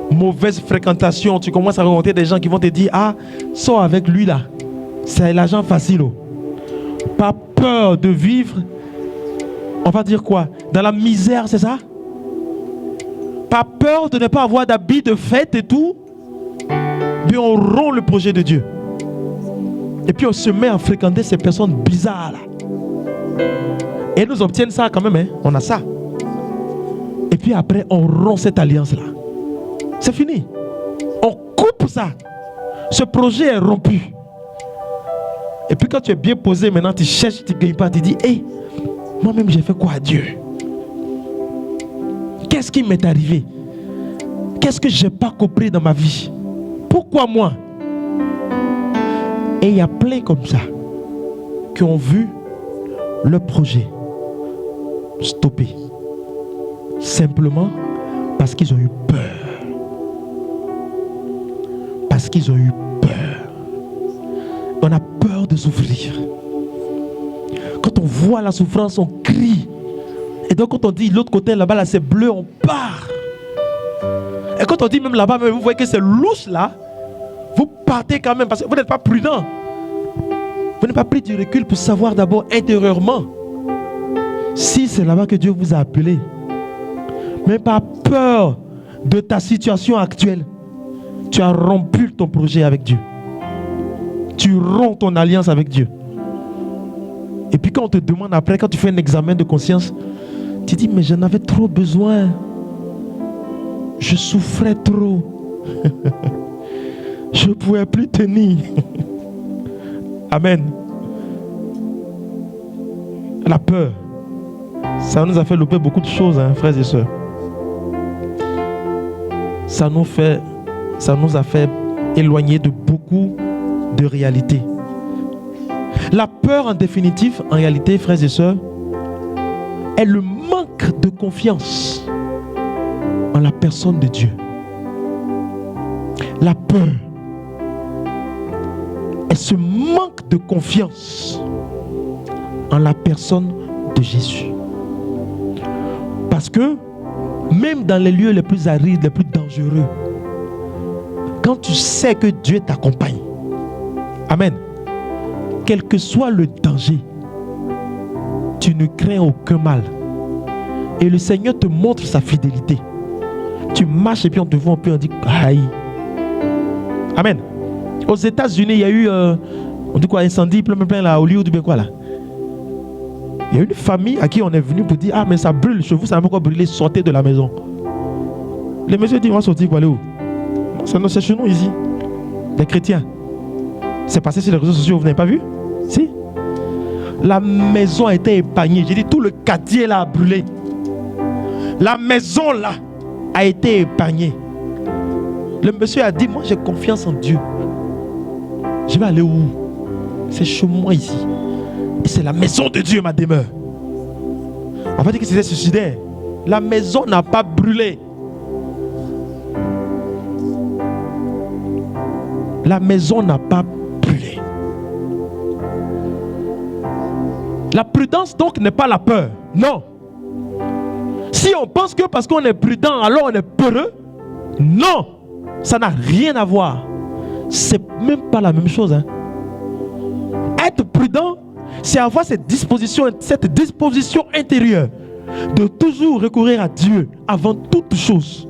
Mauvaise fréquentation, tu commences à rencontrer des gens qui vont te dire, sors avec lui là, c'est l'argent facile. Pas peur de vivre, on va dire quoi? Dans la misère, c'est ça? Pas peur de ne pas avoir d'habits de fête et tout. Puis on rompt le projet de Dieu. Et puis on se met à fréquenter ces personnes bizarres là. Et nous obtiennent ça quand même, hein? On a ça. Et puis après on rompt cette alliance là. C'est fini. On coupe ça. Ce projet est rompu. Et puis quand tu es bien posé maintenant, tu cherches, tu ne gagnes pas, tu dis, moi-même j'ai fait quoi à Dieu? Qu'est-ce qui m'est arrivé? Qu'est-ce que je n'ai pas compris dans ma vie? Pourquoi moi? Et il y a plein comme ça qui ont vu le projet stopper. Simplement parce qu'ils ont eu peur. Parce qu'ils ont eu peur. On a peur de souffrir. Quand on voit la souffrance, on crie. Et donc quand on dit l'autre côté là-bas, là c'est bleu, on part. Et quand on dit même là-bas, vous voyez que c'est louche là, vous partez quand même parce que vous n'êtes pas prudent. Vous n'avez pas pris du recul pour savoir d'abord intérieurement si c'est là-bas que Dieu vous a appelé. Mais pas peur de ta situation actuelle. Tu as rompu ton projet avec Dieu. Tu romps ton alliance avec Dieu. Et puis quand on te demande après, quand tu fais un examen de conscience, tu dis, mais j'en avais trop besoin. Je souffrais trop. Je ne pouvais plus tenir. Amen. La peur, ça nous a fait louper beaucoup de choses, hein, frères et sœurs. Ça nous a fait éloigner de beaucoup de réalités. La peur, en définitive, en réalité, frères et sœurs, est le manque de confiance en la personne de Dieu. La peur est ce manque de confiance en la personne de Jésus. Parce que même dans les lieux les plus arides, les plus dangereux, quand tu sais que Dieu t'accompagne, amen, quel que soit le danger, tu ne crains aucun mal. Et le Seigneur te montre sa fidélité. Tu marches et puis on te voit, on dit aïe. Amen. Aux États-Unis, il y a eu on dit quoi, incendie plein là, Hollywood ou bien quoi là. Il y a une famille à qui on est venu pour dire, mais ça brûle chez vous, ça n'a pas encore brûlé, sortez de la maison. Les messieurs disent, on va sortir pour aller où? C'est chez nous ici, les chrétiens. C'est passé sur les réseaux sociaux, vous n'avez pas vu? Si. La maison a été épargnée. J'ai dit, tout le quartier là a brûlé. La maison là a été épargnée. Le monsieur a dit, moi j'ai confiance en Dieu. Je vais aller où? C'est chez moi ici. Et c'est la maison de Dieu ma demeure. On va dire que c'était suicidaire. La maison n'a pas brûlé. La maison n'a pas brûlé. La prudence donc n'est pas la peur. Non. Si on pense que parce qu'on est prudent, alors on est peureux, non. Ça n'a rien à voir. C'est même pas la même chose. Être prudent, c'est avoir cette disposition intérieure de toujours recourir à Dieu avant toute chose.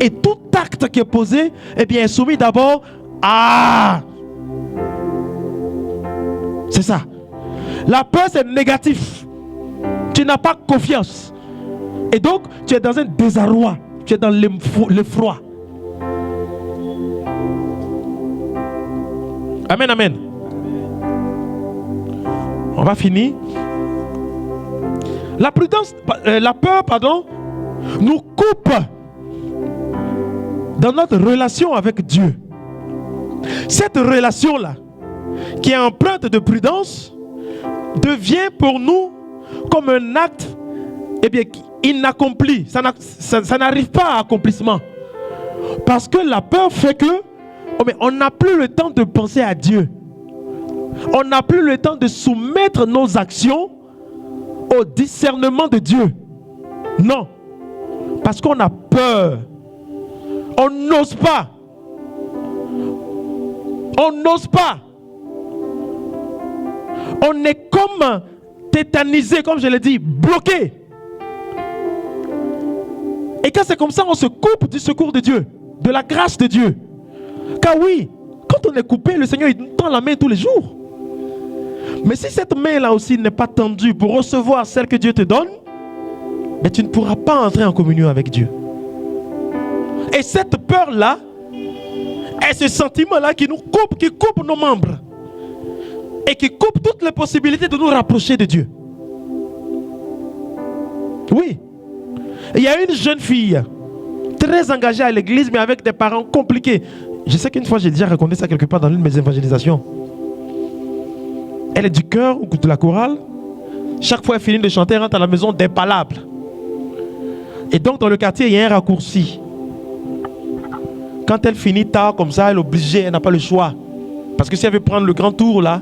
Et tout acte qui est posé, eh bien, est soumis d'abord à... C'est ça. La peur, c'est négatif. Tu n'as pas confiance. Et donc, tu es dans un désarroi. Tu es dans l'effroi. Amen, amen. On va finir. La peur, nous coupe dans notre relation avec Dieu. Cette relation-là, qui est empreinte de prudence, devient pour nous comme un acte inaccompli. Ça n'arrive pas à accomplissement. Parce que la peur fait que on n'a plus le temps de penser à Dieu. On n'a plus le temps de soumettre nos actions au discernement de Dieu. Non. Parce qu'on a peur. On n'ose pas. On n'ose pas. On est comme tétanisé, comme je l'ai dit, bloqué. Et quand c'est comme ça, on se coupe du secours de Dieu, de la grâce de Dieu. Car oui, quand on est coupé, le Seigneur il nous tend la main tous les jours. Mais si cette main-là aussi n'est pas tendue pour recevoir celle que Dieu te donne, mais tu ne pourras pas entrer en communion avec Dieu. Et cette peur-là, est ce sentiment-là qui nous coupe, qui coupe nos membres. Et qui coupe toutes les possibilités de nous rapprocher de Dieu. Oui. Il y a une jeune fille, très engagée à l'église, mais avec des parents compliqués. Je sais qu'une fois, j'ai déjà raconté ça quelque part dans l'une de mes évangélisations. Elle est du chœur ou de la chorale. Chaque fois qu'elle finit de chanter, elle rentre à la maison dépalable. Et donc, dans le quartier, il y a un raccourci. Quand elle finit tard comme ça, elle est obligée, elle n'a pas le choix. Parce que si elle veut prendre le grand tour là,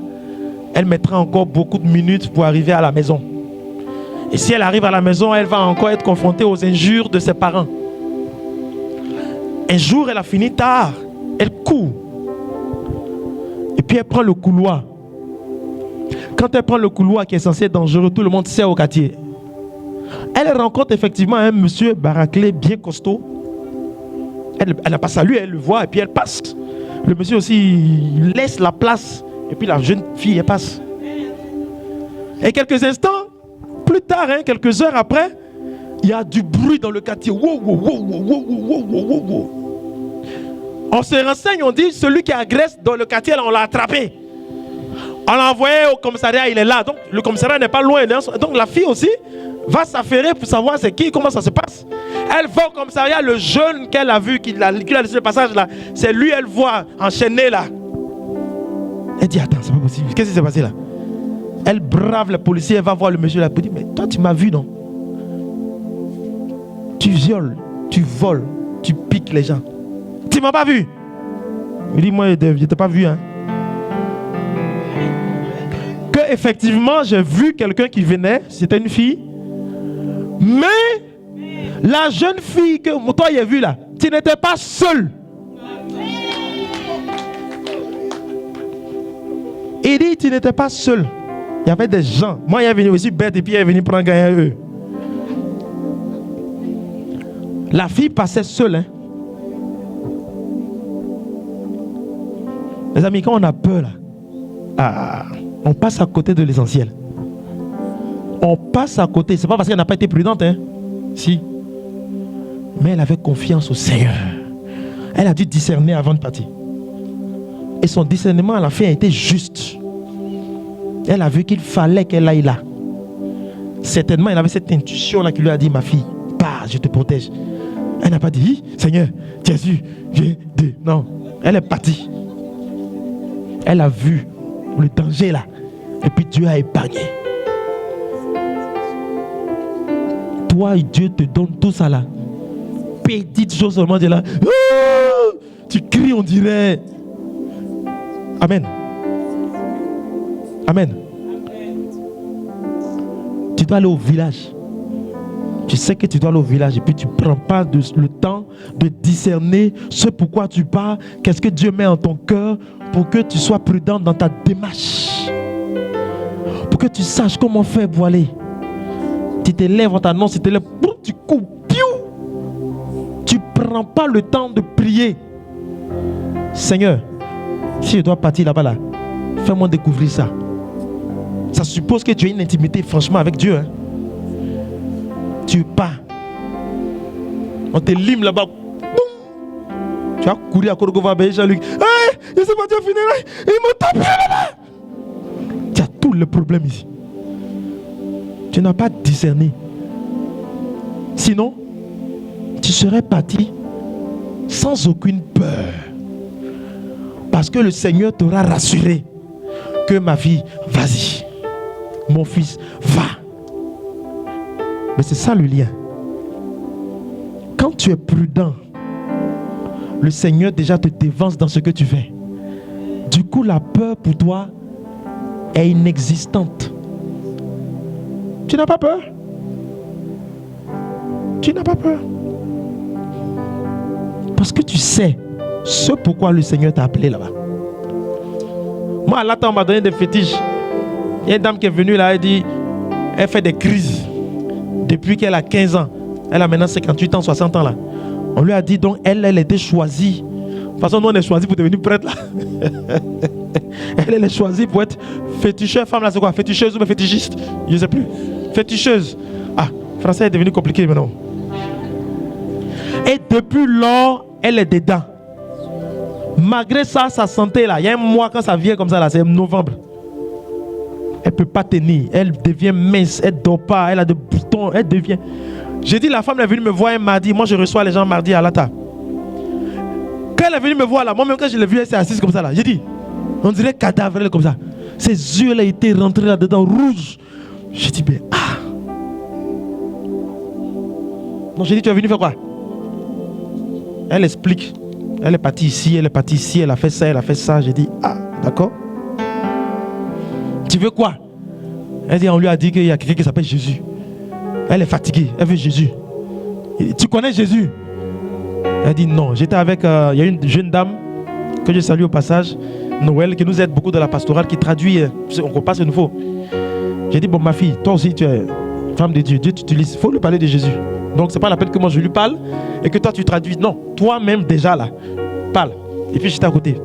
elle mettra encore beaucoup de minutes pour arriver à la maison. Et si elle arrive à la maison, elle va encore être confrontée aux injures de ses parents. Un jour, elle a fini tard. Elle court. Et puis elle prend le couloir. Quand elle prend le couloir qui est censé être dangereux, tout le monde sait au quartier. Elle rencontre effectivement un monsieur baraquelé, bien costaud. Elle n'a pas salué, elle le voit et puis elle passe. Le monsieur aussi il laisse la place. Et puis la jeune fille, elle passe. Et quelques instants, plus tard, quelques heures après, il y a du bruit dans le quartier. Wow, wow, wow, wow, wow, wow, wow, wow. On se renseigne, on dit, celui qui agresse dans le quartier, là, on l'a attrapé. On l'a envoyé au commissariat, il est là. Donc le commissariat n'est pas loin. Donc la fille aussi va s'affairer pour savoir c'est qui, comment ça se passe. Elle va au commissariat, le jeune qu'elle a vu, qui a laissé le passage là, c'est lui, elle voit enchaîné là. Elle dit, attends, c'est pas possible. Qu'est-ce qui s'est passé là? Elle brave le policier, elle va voir le monsieur là. Elle dit, mais toi tu m'as vu non? Tu violes, tu voles, tu piques les gens. Tu m'as pas vu? Il dit, moi je t'ai pas vu. Que effectivement j'ai vu quelqu'un qui venait, c'était une fille. Mais la jeune fille que toi tu as vu là, tu n'étais pas seul. Il dit, tu n'étais pas seul. Il y avait des gens. Moi, il est venu aussi bête et puis il est venu prendre gain eux. La fille passait seule. Les amis, quand on a peur, là, on passe à côté de l'essentiel. On passe à côté. C'est pas parce qu'elle n'a pas été prudente. Si. Mais elle avait confiance au Seigneur. Elle a dû discerner avant de partir. Et son discernement à la fin a été juste. Elle a vu qu'il fallait qu'elle aille là. Certainement, elle avait cette intuition-là qui lui a dit, ma fille, pars, je te protège. Elle n'a pas dit, Seigneur, Jésus, viens de... Non, elle est partie. Elle a vu le danger là. Et puis Dieu a épargné. Toi, Dieu te donne tout ça là. Petite chose seulement, Dieu là. Oh, tu cries, on dirait... Amen. Amen. dois aller au village. Tu sais que tu dois aller au village et puis tu ne prends pas le temps de discerner ce pourquoi tu pars, qu'est-ce que Dieu met en ton cœur pour que tu sois prudent dans ta démarche. Pour que tu saches comment faire pour aller. Tu te lèves, on t'annonce, tu te lèves, tu cours, tu ne prends pas le temps de prier. Seigneur, si je dois partir là-bas, là, fais-moi découvrir ça. Ça suppose que tu as une intimité franchement avec Dieu. Hein. Tu pars. On te lime là-bas. Boum. Tu vas courir à Korgova, Jean-Luc. Hey, je sais pas, Dieu finir là. Ils m'ont tapé là-bas. Tu as tous les problèmes ici. Tu n'as pas discerné. Sinon, tu serais parti sans aucune peur. Parce que le Seigneur t'aura rassuré que ma fille, vas-y. Mon fils, va. Mais c'est ça le lien. Quand tu es prudent, le Seigneur déjà te dévance dans ce que tu fais. Du coup, la peur pour toi est inexistante. Tu n'as pas peur. Tu n'as pas peur. Parce que tu sais ce pourquoi le Seigneur t'a appelé là-bas. Moi, là, on m'a donné des fétiches. Il y a une dame qui est venue là, elle dit, elle fait des crises. Depuis qu'elle a 15 ans, elle a maintenant 58 ans, 60 ans là. On lui a dit donc, elle était choisie. De toute façon, nous on est choisis pour devenir prêtre là. Elle est choisie pour être féticheuse. Femme là, c'est quoi? Féticheuse ou fétichiste? Je ne sais plus. Féticheuse. Ah, français est devenu compliqué maintenant. Et depuis lors, elle est dedans. Malgré ça, sa santé là, il y a un mois quand ça vient comme ça là, c'est novembre. Elle ne peut pas tenir, elle devient mince, elle ne dort pas, elle a des boutons, elle devient... J'ai dit, la femme est venue me voir un mardi, moi je reçois les gens mardi à l'ATA. Quand elle est venue me voir là, moi-même quand je l'ai vue, elle s'est assise comme ça là. J'ai dit, on dirait cadavre, elle est comme ça. Ses yeux là étaient rentrés là-dedans, rouges. J'ai dit, ben ah. Donc j'ai dit, tu es venu faire quoi? Elle explique. Elle est partie ici, elle est partie ici, elle a fait ça, elle a fait ça. J'ai dit, ah, d'accord. Tu veux quoi? Elle dit, on lui a dit qu'il y a quelqu'un qui s'appelle Jésus. Elle est fatiguée, elle veut Jésus. Tu connais Jésus? Elle dit non. J'étais avec, il y a une jeune dame que je salue au passage, Noël, qui nous aide beaucoup dans la pastorale, qui traduit, on passe le nouveau. J'ai dit, bon ma fille, toi aussi tu es femme de Dieu, Dieu t'utilise, il faut lui parler de Jésus. Donc c'est pas la peine que moi je lui parle et que toi tu traduis. Non, toi-même déjà là, parle. Et puis j'étais à côté.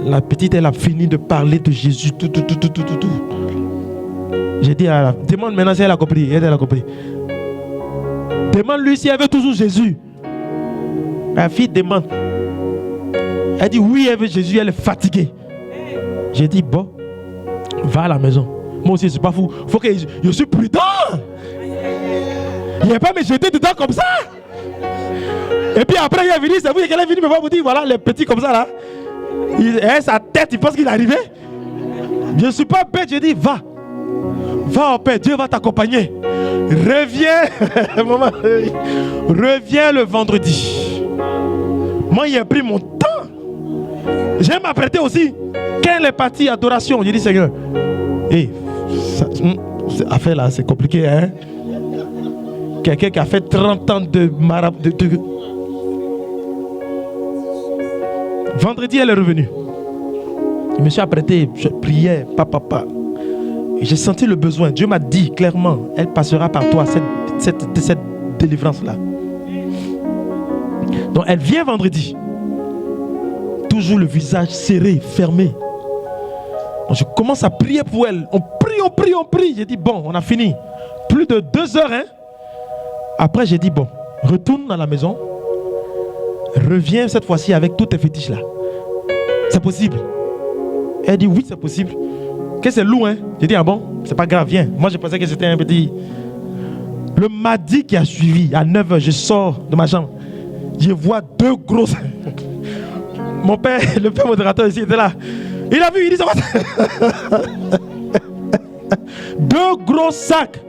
La petite, elle a fini de parler de Jésus, tout. J'ai dit à la... Demande maintenant si elle a compris. Elle a compris. Demande-lui si elle veut toujours Jésus. La fille demande. Elle dit oui, elle veut Jésus, elle est fatiguée. J'ai dit bon, va à la maison. Moi aussi, je ne suis pas fou. Il faut que je suis prudent. Il ne va pas me jeter dedans comme ça. Et puis après, il est venu, c'est vous qu'elle est venue me voir vous dire voilà, les petits comme ça là. Il a sa tête, il pense qu'il est arrivé. Je ne suis pas bête, je dis va. Va en paix, Dieu va t'accompagner. Reviens. Maman, reviens le vendredi. Moi, il a pris mon temps. J'aime m'apprêter aussi. Quand elle est partie, adoration, j'ai dit Seigneur, hey, cette affaire là, c'est compliqué, hein? Quelqu'un qui a fait 30 ans de marabout. Vendredi, elle est revenue. Je me suis apprêté, je priais, papa. Et j'ai senti le besoin. Dieu m'a dit clairement, elle passera par toi, cette délivrance-là. Donc elle vient vendredi. Toujours le visage serré, fermé. Donc je commence à prier pour elle. On prie. J'ai dit bon, on a fini. Plus de 2 heures, hein. Après j'ai dit bon, retourne à la maison. Reviens cette fois-ci avec tous tes fétiches là. C'est possible. Elle dit oui, c'est possible. Que c'est lourd, hein? J'ai dit ah bon, c'est pas grave, viens. Moi je pensais que c'était un petit. Le mardi qui a suivi, à 9h, je sors de ma chambre. Je vois 2 grosses. Mon père, le père modérateur ici était là. Il a vu, il dit ça va. 2 gros sacs.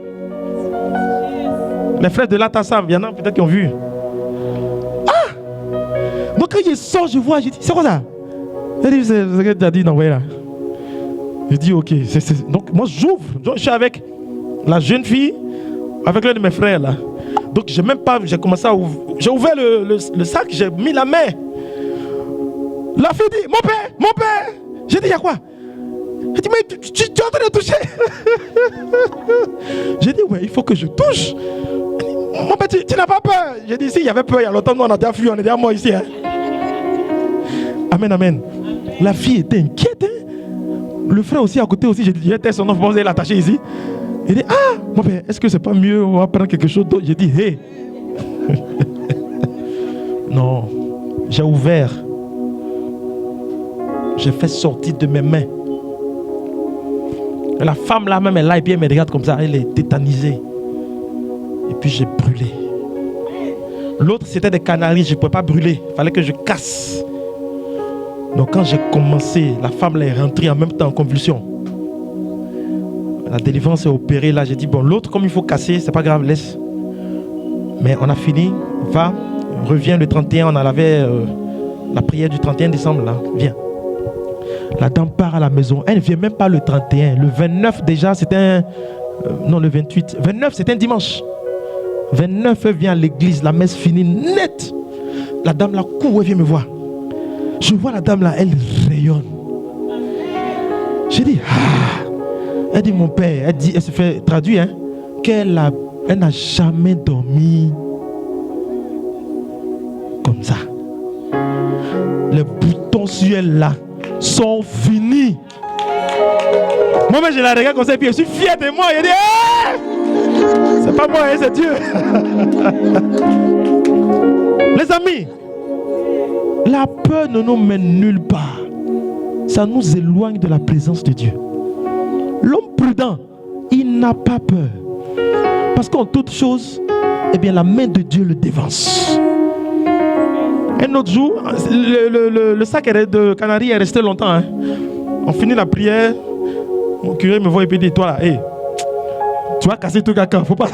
Les frères de l'Atassam, il y en a peut-être qui ont vu. Ah! Donc quand je sors, je vois, je dis, c'est quoi ça? Il dit, c'est ce que tu as dit, non, ouais, là. Je dis, ok. Donc moi, j'ouvre. Donc, je suis avec la jeune fille, avec l'un de mes frères là. Donc j'ai même pas, j'ai commencé à j'ai ouvert le sac, j'ai mis la main. La fille dit, mon père. J'ai dit, il y a quoi? Elle dit, mais tu es en train de toucher. J'ai dit, ouais, il faut que je touche. Mon père, tu n'as pas peur? J'ai dit, si, il y avait peur, il y a longtemps, nous on a déjà fui, on est déjà mort ici. Hein. Amen. La fille était inquiète. Hein. Le frère aussi à côté aussi, j'ai dit, il était son nom, vous allez l'attacher ici. Il dit, ah, mon père, est-ce que c'est pas mieux, on va prendre quelque chose d'autre? J'ai dit, hé. Non, j'ai ouvert. J'ai fait sortir de mes mains. Et la femme là même, elle est là et puis elle me regarde comme ça, elle est tétanisée. Et puis j'ai brûlé. L'autre c'était des canaries, je ne pouvais pas brûler, il fallait que je casse. Donc quand j'ai commencé, la femme là est rentrée en même temps en convulsion. La délivrance est opérée là, j'ai dit bon, l'autre comme il faut casser, c'est pas grave, laisse. Mais on a fini, reviens le 31, on avait la prière du 31 décembre là, viens. La dame part à la maison, elle ne vient même pas le 31, le 29 déjà c'était non le 28, 29 c'était un dimanche. 29 elle vient à l'église, la messe finie net. La dame là court, elle vient me voir. Je vois la dame là, elle rayonne. J'ai dit, ah. Elle dit, mon père, elle se fait traduire, hein, qu'elle n'a jamais dormi comme ça. Les boutons sur elle là sont finis. Moi-même, je la regarde comme ça et puis je suis fier de moi. Je dis, hey! C'est pas moi, hein, c'est Dieu. Les amis, la peur ne nous mène nulle part. Ça nous éloigne de la présence de Dieu. L'homme prudent, il n'a pas peur. Parce qu'en toute chose, eh bien, la main de Dieu le dévance. Un autre jour, le sac de canaries est resté longtemps. Hein. On finit la prière. Mon curé me voit et puis dit, toi là, hey, tu vas casser tout caca, faut pas.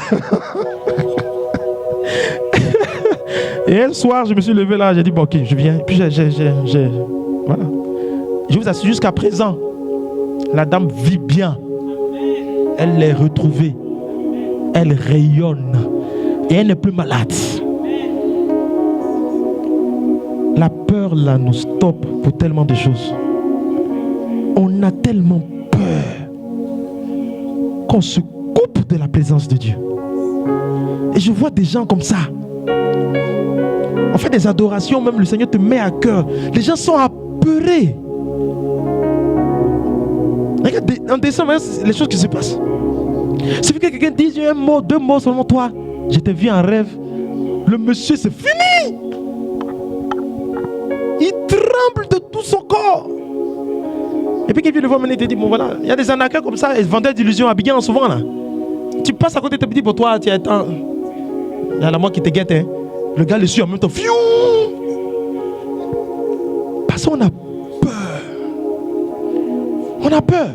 Et un soir, je me suis levé là, j'ai dit, bon ok, je viens. Et puis voilà. Je vous assure, jusqu'à présent, la dame vit bien. Elle l'est retrouvée. Elle rayonne. Et elle n'est plus malade. La peur là nous stoppe pour tellement de choses. On a tellement peur qu'on se coupe de la présence de Dieu. Et je vois des gens comme ça. On fait des adorations, même le Seigneur te met à cœur. Les gens sont apeurés. Regarde, en décembre, les choses qui se passent. Il suffit que quelqu'un dise un mot, deux mots seulement, toi. Je t'ai vu en rêve. Le monsieur, c'est fini. Il tremble de tout son corps. Et puis quelqu'un le voit maintenant, il te dit, bon voilà, il y a des arnaqueurs comme ça, ils vendent d'illusions à Abidjan souvent là. Tu passes à côté de te dis, pour toi, tu es un... Il y a la mort qui te guette, hein. Le gars le suit en même temps. Fiou! Parce qu'on a peur. On a peur.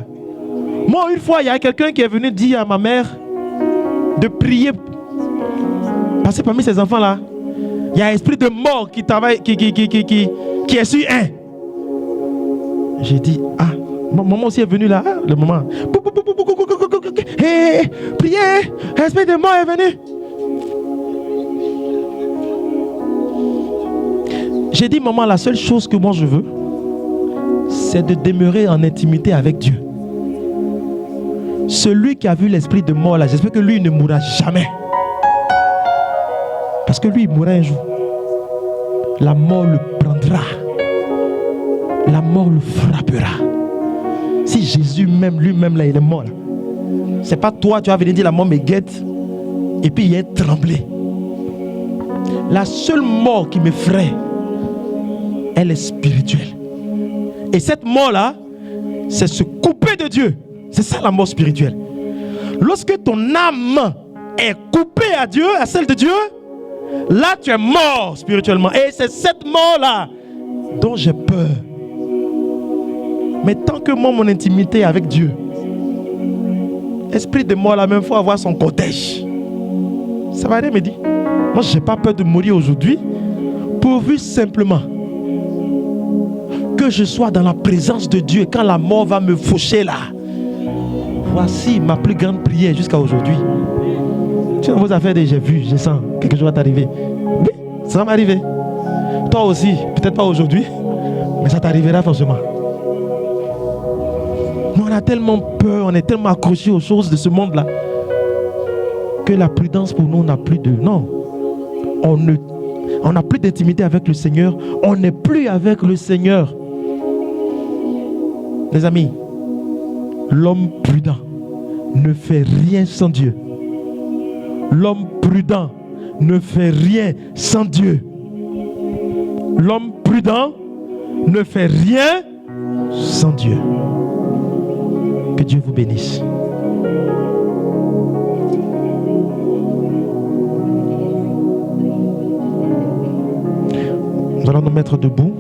Moi, une fois, il y a quelqu'un qui est venu dire à ma mère de prier. Parce que parmi ces enfants-là, il y a un esprit de mort qui travaille, qui est sur un. J'ai dit, ah, maman aussi est venue là, hein, le moment. Hé, priez, l'esprit de mort est venu. J'ai dit, maman, la seule chose que moi je veux, c'est de demeurer en intimité avec Dieu. Celui qui a vu l'esprit de mort là, j'espère que lui ne mourra jamais. Parce que lui, il mourra un jour. La mort le prendra. La mort le frappera. Si Jésus même, lui-même là, il est mort là. C'est pas toi, tu vas venir dire la mort me guette. Et puis il est tremblé. La seule mort qui m'effraie, elle est spirituelle. Et cette mort-là, c'est se couper de Dieu. C'est ça la mort spirituelle. Lorsque ton âme est coupée à Dieu, à celle de Dieu, là tu es mort spirituellement. Et c'est cette mort-là dont j'ai peur. Mais tant que moi, mon intimité est avec Dieu, esprit de mort là, même il faut avoir son cortège. Ça va rien me dire. Moi, je n'ai pas peur de mourir aujourd'hui, pourvu simplement que je sois dans la présence de Dieu. Quand la mort va me faucher là, voici ma plus grande prière jusqu'à aujourd'hui. Tu es dans vos affaires, j'ai vu, je sens quelque chose va t'arriver. Oui, ça va m'arriver. Toi aussi, peut-être pas aujourd'hui, mais ça t'arrivera forcément. Nous, on a tellement peur, on est tellement accrochés aux choses de ce monde-là que la prudence pour nous n'a plus de... Non, on n'a plus d'intimité avec le Seigneur, on n'est plus avec le Seigneur. Les amis, l'homme prudent ne fait rien sans Dieu. L'homme prudent ne fait rien sans Dieu. L'homme prudent ne fait rien sans Dieu. Que Dieu vous bénisse. Nous allons nous mettre debout.